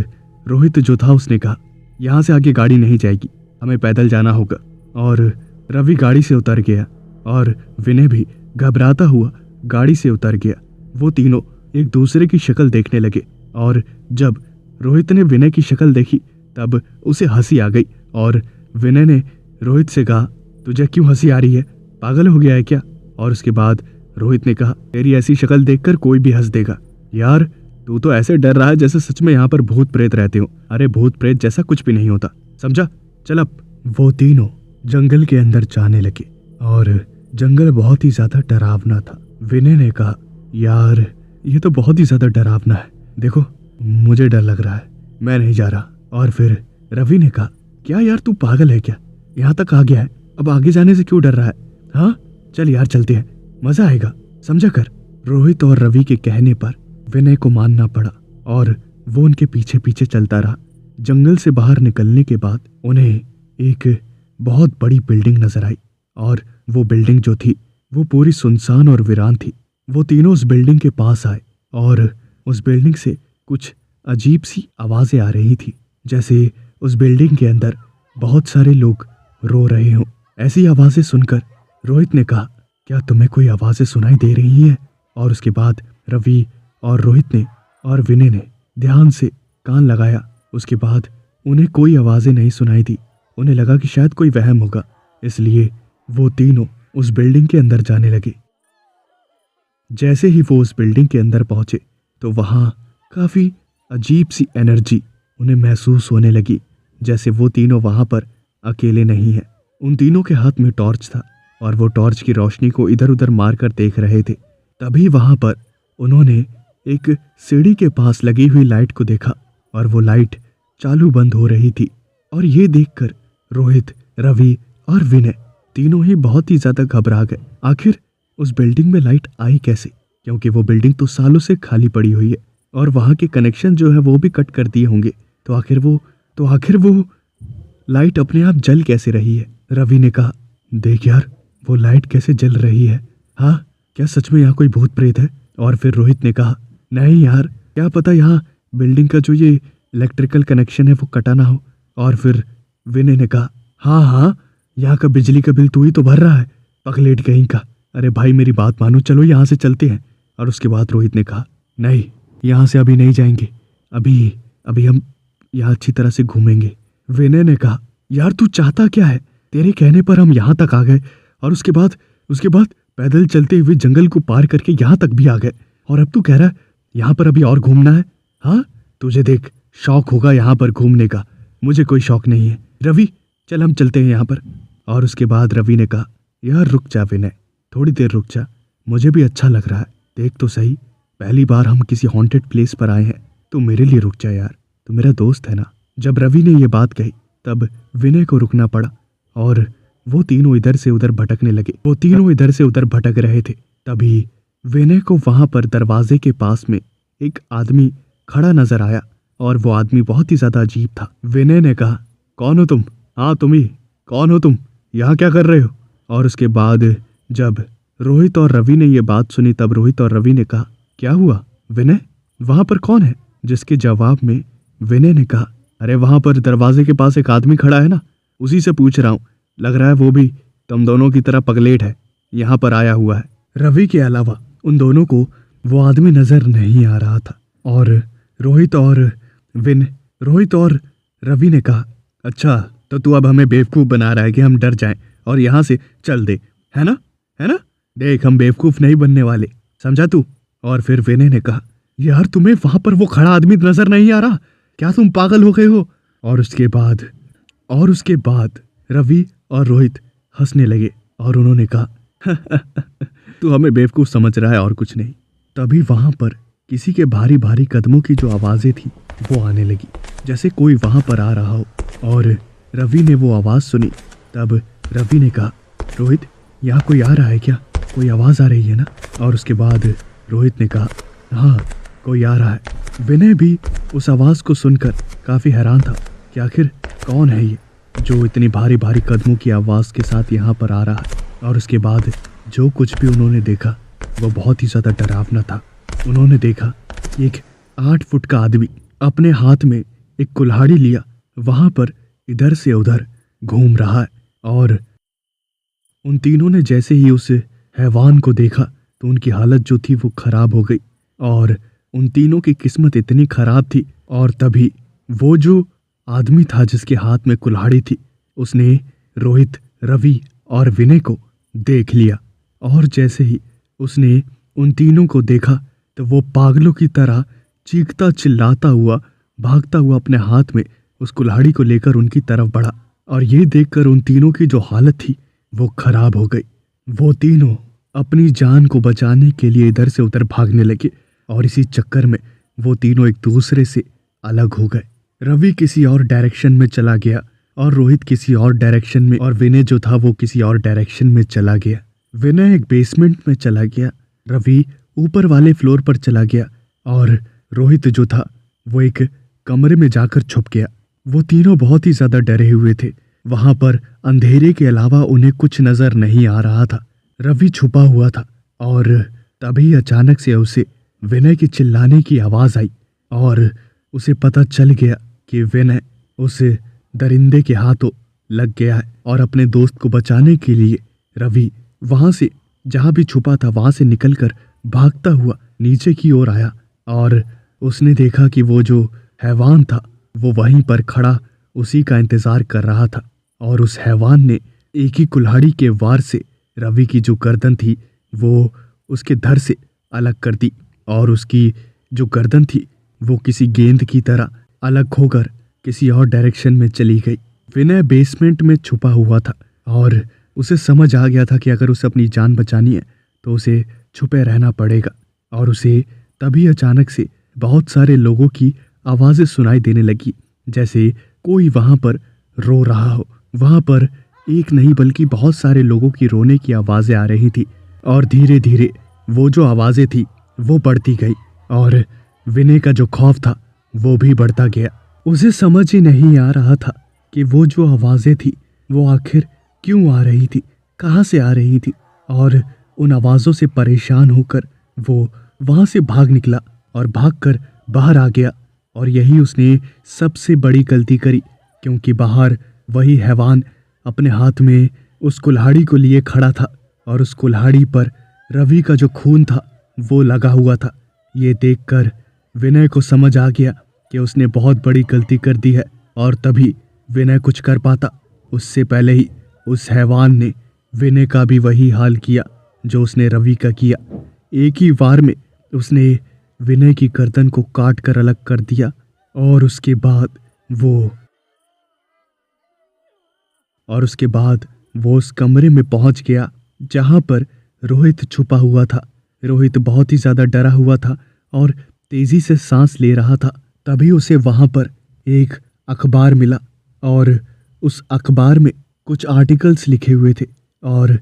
रोहित जो था उसने कहा, यहाँ से आगे गाड़ी नहीं जाएगी, हमें पैदल जाना होगा। और रवि गाड़ी से उतर गया और विनय भी घबराता हुआ गाड़ी से उतर गया। वो तीनों एक दूसरे की शक्ल देखने लगे और जब रोहित ने विनय की शक्ल देखी तब उसे हंसी आ गई। और विनय ने रोहित से कहा, तुझे क्यों हंसी आ रही है, पागल हो गया है क्या? और उसके बाद रोहित ने कहा, तेरी ऐसी शक्ल देखकर कोई भी हंस देगा। यार तू तो ऐसे डर रहा है जैसे सच में यहाँ पर भूत प्रेत रहते हो। अरे भूत प्रेत जैसा कुछ भी नहीं होता, समझा? चल अब। वो तीनों जंगल के अंदर जाने लगे और जंगल बहुत ही ज्यादा डरावना था। विनय ने कहा, यार ये तो बहुत ही ज्यादा डरावना है, देखो मुझे डर लग रहा है, मैं नहीं जा रहा। और फिर रवि ने कहा, क्या यार तू पागल है क्या, यहाँ तक आ गया है, अब आगे जाने से क्यों डर रहा है? हाँ चल यार चलते हैं, मजा आएगा, समझा कर। रोहित और रवि के कहने पर विनय को मानना पड़ा और वो उनके पीछे पीछे चलता रहा। जंगल से बाहर निकलने के बाद उन्हें एक बहुत बड़ी बिल्डिंग नजर आई और वो बिल्डिंग जो थी वो पूरी सुनसान और वीरान थी। वो तीनों उस बिल्डिंग के पास आए और उस बिल्डिंग से कुछ अजीब सी आवाजें आ रही थी, जैसे उस बिल्डिंग के अंदर बहुत सारे लोग रो रहे हों। ऐसी आवाजें सुनकर रोहित ने कहा, क्या तुम्हें कोई आवाजें सुनाई दे रही हैं? और उसके बाद रवि और रोहित ने और विनय ने ध्यान से कान लगाया। उसके बाद उन्हें कोई आवाजें नहीं सुनाई दी। उन्हें लगा कि शायद कोई वहम होगा, इसलिए वो तीनों उस बिल्डिंग के अंदर जाने लगे। जैसे ही वो उस बिल्डिंग के अंदर पहुंचे तो वहां काफी अजीब सी एनर्जी उन्हें महसूस होने लगी, जैसे वो तीनों वहां पर अकेले नहीं हैं। उन तीनों के हाथ में टॉर्च था और वो टॉर्च की रोशनी को इधर उधर मारकर देख रहे थे। तभी वहां पर उन्होंने एक सीढ़ी के पास लगी हुई लाइट को देखा और वो लाइट चालू बंद हो रही थी। और ये देखकर रोहित, रवि और विनय तीनों ही बहुत ही ज्यादा घबरा गए। आखिर उस बिल्डिंग में लाइट आई कैसे, क्योंकि वो बिल्डिंग तो सालों से खाली पड़ी हुई है और वहां के कनेक्शन जो है वो भी कट कर दिए होंगे। तो आखिर वो लाइट अपने आप जल कैसे रही है। रवि ने कहा, देख यार, वो लाइट कैसे जल रही है। हाँ, क्या सच में यहाँ कोई भूत प्रेत है? और फिर रोहित ने कहा, नहीं यार, क्या पता यहाँ बिल्डिंग का जो ये इलेक्ट्रिकल कनेक्शन है वो कटा ना हो। और फिर विनय ने कहा, हाँ, यहाँ का बिजली का बिल तू ही तो भर रहा है, पगलेट कहीं का। अरे भाई मेरी बात मानो, चलो यहाँ से चलते हैं। और उसके बाद रोहित ने कहा, नहीं, यहाँ से अभी नहीं जाएंगे, अभी हम यहाँ अच्छी तरह से घूमेंगे। विनय ने कहा, यार तू चाहता क्या है? तेरे कहने पर हम यहाँ तक आ गए और उसके बाद पैदल चलते हुए जंगल को पार करके यहाँ तक भी आ गए, और अब तू कह रहा है यहाँ पर अभी और घूमना है? हाँ, तुझे देख शौक होगा यहाँ पर घूमने का, मुझे कोई शौक नहीं है। रवि, चल हम चलते हैं यहाँ पर। और उसके बाद रवि ने कहा, यार रुक जा विनय, थोड़ी देर रुक जा, मुझे भी अच्छा लग रहा है। देख तो सही, पहली बार हम किसी हॉन्टेड प्लेस पर आए हैं, तो मेरे लिए रुक जा यार, तू मेरा दोस्त है ना। जब रवि ने ये बात कही तब विनय को रुकना पड़ा और वो तीनों इधर से उधर भटकने लगे। वो तीनों इधर से उधर भटक रहे थे। तभी विनय को वहां पर दरवाजे के पास में एक आदमी खड़ा नजर आया और वो आदमी बहुत ही ज्यादा अजीब था। विनय ने कहा, कौन हो तुम? हाँ तुम ही, कौन हो तुम? यहाँ क्या कर रहे हो? और उसके बाद जब रोहित और रवि ने ये बात सुनी तब रोहित और रवि ने कहा, क्या हुआ विनय, वहां पर कौन है? जिसके जवाब में विनय ने कहा, अरे वहां पर दरवाजे के पास एक आदमी खड़ा है ना, उसी से पूछ रहा हूँ, लग रहा है वो भी तुम दोनों की तरह पगलेट है, यहाँ पर आया हुआ है। रवि के अलावा उन दोनों को वो आदमी नजर नहीं आ रहा था। और रोहित और रवि ने कहा, अच्छा तो तू अब हमें बेवकूफ़ बना रहा है कि हम डर जाएं और यहाँ से चल दे, है ना? देख, हम बेवकूफ़ नहीं बनने वाले, समझा तू? और फिर विनय ने कहा, यार तुम्हें वहां पर वो खड़ा आदमी नजर नहीं आ रहा? क्या तुम पागल हो गए हो? और उसके बाद रवि और रोहित हंसने लगे और उन्होंने कहा, तू हमें बेवकूफ़ समझ रहा है और कुछ नहीं। तभी वहां पर किसी के भारी भारी कदमों की जो आवाज़ें थी वो आने लगी, जैसे कोई वहां पर आ रहा हो। और रवि ने वो आवाज़ सुनी तब रवि ने कहा, रोहित, यहाँ कोई आ रहा है क्या? कोई आवाज़ आ रही है ना? और उसके बाद रोहित ने कहा, हाँ कोई आ रहा है। विनय भी उस आवाज़ को सुनकर काफ़ी हैरान था कि आखिर कौन है ये जो इतनी भारी भारी कदमों की आवाज़ के साथ यहाँ पर आ रहा है। और उसके बाद जो कुछ भी उन्होंने देखा वो बहुत ही ज़्यादा डरावना था। उन्होंने देखा कि एक 8 फुट का आदमी अपने हाथ में एक कुल्हाड़ी लिया वहाँ पर इधर से उधर घूम रहा है। और उन तीनों ने जैसे ही उस हैवान को देखा तो उनकी हालत जो थी वो खराब हो गई और उन तीनों की किस्मत इतनी खराब थी। और तभी वो जो आदमी था जिसके हाथ में कुल्हाड़ी थी उसने रोहित, रवि और विनय को देख लिया। और जैसे ही उसने उन तीनों को देखा तो वो पागलों की तरह चीखता चिल्लाता हुआ भागता हुआ अपने हाथ में उस कुल्हाड़ी को लेकर उनकी तरफ बढ़ा। और ये देखकर उन तीनों की जो हालत थी वो खराब हो गई। वो तीनों अपनी जान को बचाने के लिए इधर से उधर भागने लगे और इसी चक्कर में वो तीनों एक दूसरे से अलग हो गए। रवि किसी और डायरेक्शन में चला गया और रोहित किसी और डायरेक्शन में, और विनय जो था वो किसी और डायरेक्शन में चला गया। विनय एक बेसमेंट में चला गया, रवि ऊपर वाले फ्लोर पर चला गया और रोहित जो था वो एक कमरे में जाकर छुप गया। वो तीनों बहुत ही ज्यादा डरे हुए थे। वहां पर अंधेरे के अलावा उन्हें कुछ नजर नहीं आ रहा था। रवि छुपा हुआ था और तभी अचानक से उसे विनय के चिल्लाने की आवाज आई और उसे पता चल गया कि विनय उस दरिंदे के हाथों लग गया है। और अपने दोस्त को बचाने के लिए रवि वहां से, जहां भी छुपा था वहां से निकलकर भागता हुआ नीचे की ओर आया और उसने देखा कि वो जो हैवान था वो वहीं पर खड़ा उसी का इंतजार कर रहा था। और उस हैवान ने एक ही कुल्हाड़ी के वार से रवि की जो गर्दन थी वो उसके धड़ से अलग कर दी और उसकी जो गर्दन थी वो किसी गेंद की तरह अलग होकर किसी और डायरेक्शन में चली गई। विनय बेसमेंट में छुपा हुआ था और उसे समझ आ गया था कि अगर उसे अपनी जान बचानी है तो उसे छुपे रहना पड़ेगा। और उसे तभी अचानक से बहुत सारे लोगों की आवाज़ें सुनाई देने लगी जैसे कोई वहां पर रो रहा हो। वहां पर एक नहीं बल्कि बहुत सारे लोगों की रोने की आवाज़ें आ रही थी और धीरे धीरे वो जो आवाज़ें थी वो बढ़ती गई और विनय का जो खौफ था वो भी बढ़ता गया। उसे समझ ही नहीं आ रहा था कि वो जो आवाज़ें थी वो आखिर क्यों आ रही थी, कहाँ से आ रही थी। और उन आवाज़ों से परेशान होकर वो वहाँ से भाग निकला और भागकर बाहर आ गया। और यही उसने सबसे बड़ी गलती करी, क्योंकि बाहर वही हैवान अपने हाथ में उस कुल्हाड़ी को लिए खड़ा था और उस कुल्हाड़ी पर रवि का जो खून था वो लगा हुआ था। ये देखकर विनय को समझ आ गया कि उसने बहुत बड़ी गलती कर दी है और तभी विनय कुछ कर पाता। उससे पहले ही उस हैवान ने विनय का भी वही हाल किया जो उसने रवि का किया। एक ही वार में उसने विनय की गर्दन को काट कर अलग कर दिया और उसके बाद वो उस कमरे में पहुंच गया जहां पर रोहित छुपा हुआ था। रोहित बहुत ही ज़्यादा डरा हुआ था और तेज़ी से सांस ले रहा था। तभी उसे वहां पर एक अखबार मिला और उस अखबार में कुछ आर्टिकल्स लिखे हुए थे और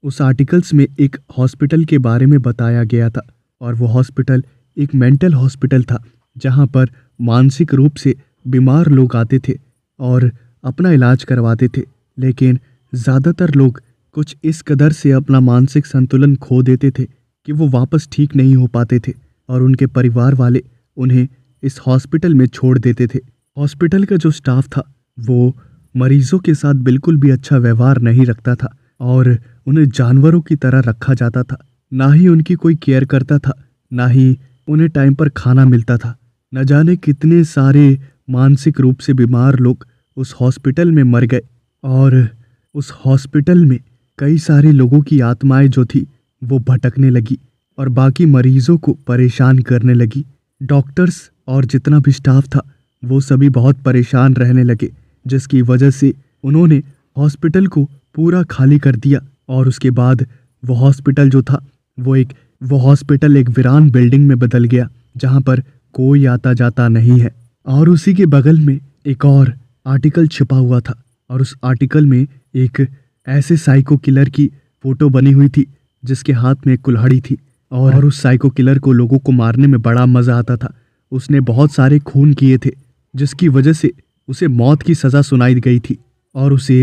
उस आर्टिकल्स में एक हॉस्पिटल के बारे में बताया गया था। और वो हॉस्पिटल एक मेंटल हॉस्पिटल था जहां पर मानसिक रूप से बीमार लोग आते थे और अपना इलाज करवाते थे। लेकिन ज़्यादातर लोग कुछ इस कदर से अपना मानसिक संतुलन खो देते थे कि वो वापस ठीक नहीं हो पाते थे और उनके परिवार वाले उन्हें इस हॉस्पिटल में छोड़ देते थे। हॉस्पिटल का जो स्टाफ था वो मरीजों के साथ बिल्कुल भी अच्छा व्यवहार नहीं रखता था और उन्हें जानवरों की तरह रखा जाता था। ना ही उनकी कोई केयर करता था, ना ही उन्हें टाइम पर खाना मिलता था। न जाने कितने सारे मानसिक रूप से बीमार लोग उस हॉस्पिटल में मर गए और उस हॉस्पिटल में कई सारे लोगों की आत्माएं जो थी वो भटकने लगी और बाकी मरीजों को परेशान करने लगी। डॉक्टर्स और जितना भी स्टाफ था वो सभी बहुत परेशान रहने लगे, जिसकी वजह से उन्होंने हॉस्पिटल को पूरा खाली कर दिया। और उसके बाद वो हॉस्पिटल जो था वो हॉस्पिटल एक वीरान बिल्डिंग में बदल गया जहां पर कोई आता जाता नहीं है। और उसी के बगल में एक और आर्टिकल छिपा हुआ था और उस आर्टिकल में एक ऐसे साइको किलर की फोटो बनी हुई थी जिसके हाथ में एक कुल्हाड़ी थी और उस साइको किलर को लोगों को मारने में बड़ा मजा आता था। उसने बहुत सारे खून किए थे जिसकी वजह से उसे मौत की सज़ा सुनाई गई थी और उसे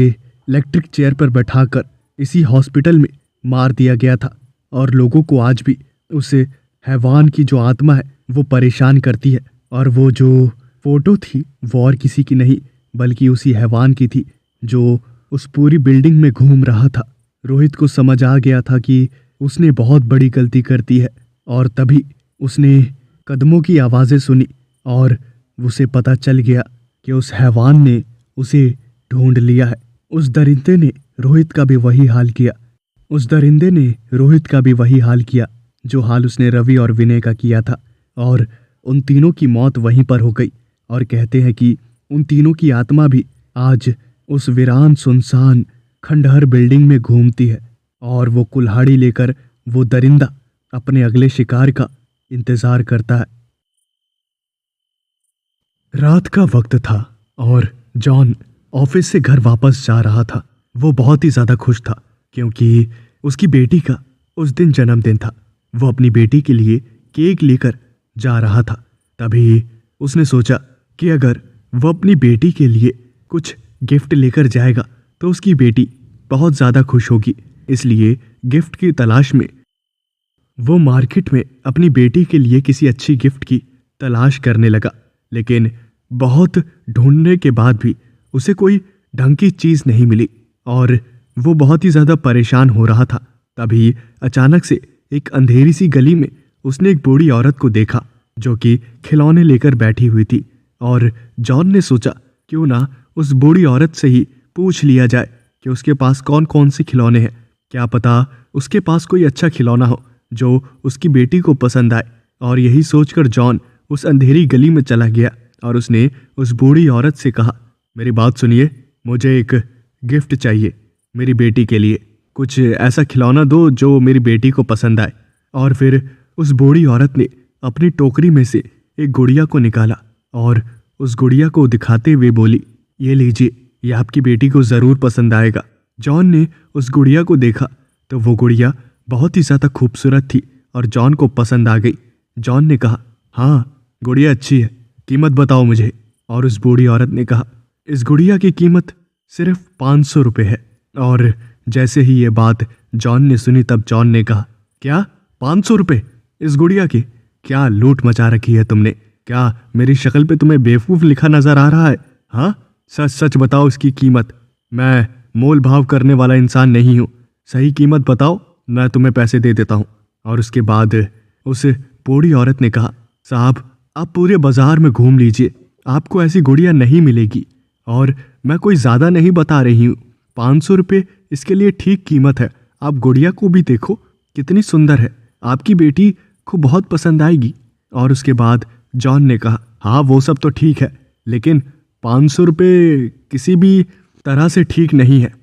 इलेक्ट्रिक चेयर पर बैठाकर इसी हॉस्पिटल में मार दिया गया था। और लोगों को आज भी उस हैवान की जो आत्मा है वो परेशान करती है। और वो जो फोटो थी वो और किसी की नहीं बल्कि उसी हैवान की थी जो उस पूरी बिल्डिंग में घूम रहा था। रोहित को समझ आ गया था कि उसने बहुत बड़ी गलती कर दी है और तभी उसने कदमों की आवाज़ें सुनी और उसे पता चल गया कि उस हैवान ने उसे ढूंढ लिया है। उस दरिंदे ने रोहित का भी वही हाल किया जो हाल उसने रवि और विनय का किया था और उन तीनों की मौत वहीं पर हो गई। और कहते हैं कि उन तीनों की आत्मा भी आज उस वीरान सुनसान खंडहर बिल्डिंग में घूमती है और वो कुल्हाड़ी लेकर वो दरिंदा अपने अगले शिकार का इंतजार करता है। रात का वक्त था और जॉन ऑफिस से घर वापस जा रहा था। वो बहुत ही ज़्यादा खुश था क्योंकि उसकी बेटी का उस दिन जन्मदिन था। वो अपनी बेटी के लिए केक लेकर जा रहा था। तभी उसने सोचा कि अगर वो अपनी बेटी के लिए कुछ गिफ्ट लेकर जाएगा तो उसकी बेटी बहुत ज़्यादा खुश होगी। इसलिए गिफ्ट की तलाश में वो मार्केट में अपनी बेटी के लिए किसी अच्छी गिफ्ट की तलाश करने लगा। लेकिन बहुत ढूंढने के बाद भी उसे कोई ढंग की चीज़ नहीं मिली और वो बहुत ही ज़्यादा परेशान हो रहा था। तभी अचानक से एक अंधेरी सी गली में उसने एक बूढ़ी औरत को देखा जो कि खिलौने लेकर बैठी हुई थी। और जॉन ने सोचा क्यों ना उस बूढ़ी औरत से ही पूछ लिया जाए कि उसके पास कौन कौन से खिलौने हैं। क्या पता उसके पास कोई अच्छा खिलौना हो जो उसकी बेटी को पसंद आए। और यही सोचकर जॉन उस अंधेरी गली में चला गया और उसने उस बूढ़ी औरत से कहा, मेरी बात सुनिए, मुझे एक गिफ्ट चाहिए मेरी बेटी के लिए। कुछ ऐसा खिलौना दो जो मेरी बेटी को पसंद आए। और फिर उस बूढ़ी औरत ने अपनी टोकरी में से एक गुड़िया को निकाला और उस गुड़िया को दिखाते हुए बोली, ये लीजिए, ये आपकी बेटी को ज़रूर पसंद आएगा। जॉन ने उस गुड़िया को देखा तो वो गुड़िया बहुत ही ज़्यादा खूबसूरत थी और जॉन को पसंद आ गई। जॉन ने कहा, हाँ गुड़िया अच्छी है, कीमत बताओ मुझे। और उस बूढ़ी औरत ने कहा, इस गुड़िया की कीमत सिर्फ 500 रुपये है। और जैसे ही ये बात जॉन ने सुनी तब जॉन ने कहा, क्या 500 रुपये इस गुड़िया की? क्या लूट मचा रखी है तुमने? क्या मेरी शक्ल पे तुम्हें बेवकूफ़ लिखा नजर आ रहा है? हाँ, सच सच बताओ इसकी कीमत। मैं मोल भाव करने वाला इंसान नहीं हूँ, सही कीमत बताओ, मैं तुम्हें पैसे दे देता हूँ। और उसके बाद उस बूढ़ी औरत ने कहा, साहब आप पूरे बाजार में घूम लीजिए, आपको ऐसी गुड़िया नहीं मिलेगी। और मैं कोई ज़्यादा नहीं बता रही हूँ, 500 रुपये इसके लिए ठीक कीमत है। आप गुड़िया को भी देखो कितनी सुंदर है, आपकी बेटी को बहुत पसंद आएगी। और उसके बाद जॉन ने कहा, हाँ वो सब तो ठीक है, लेकिन 500 रुपये किसी भी तरह से ठीक नहीं है।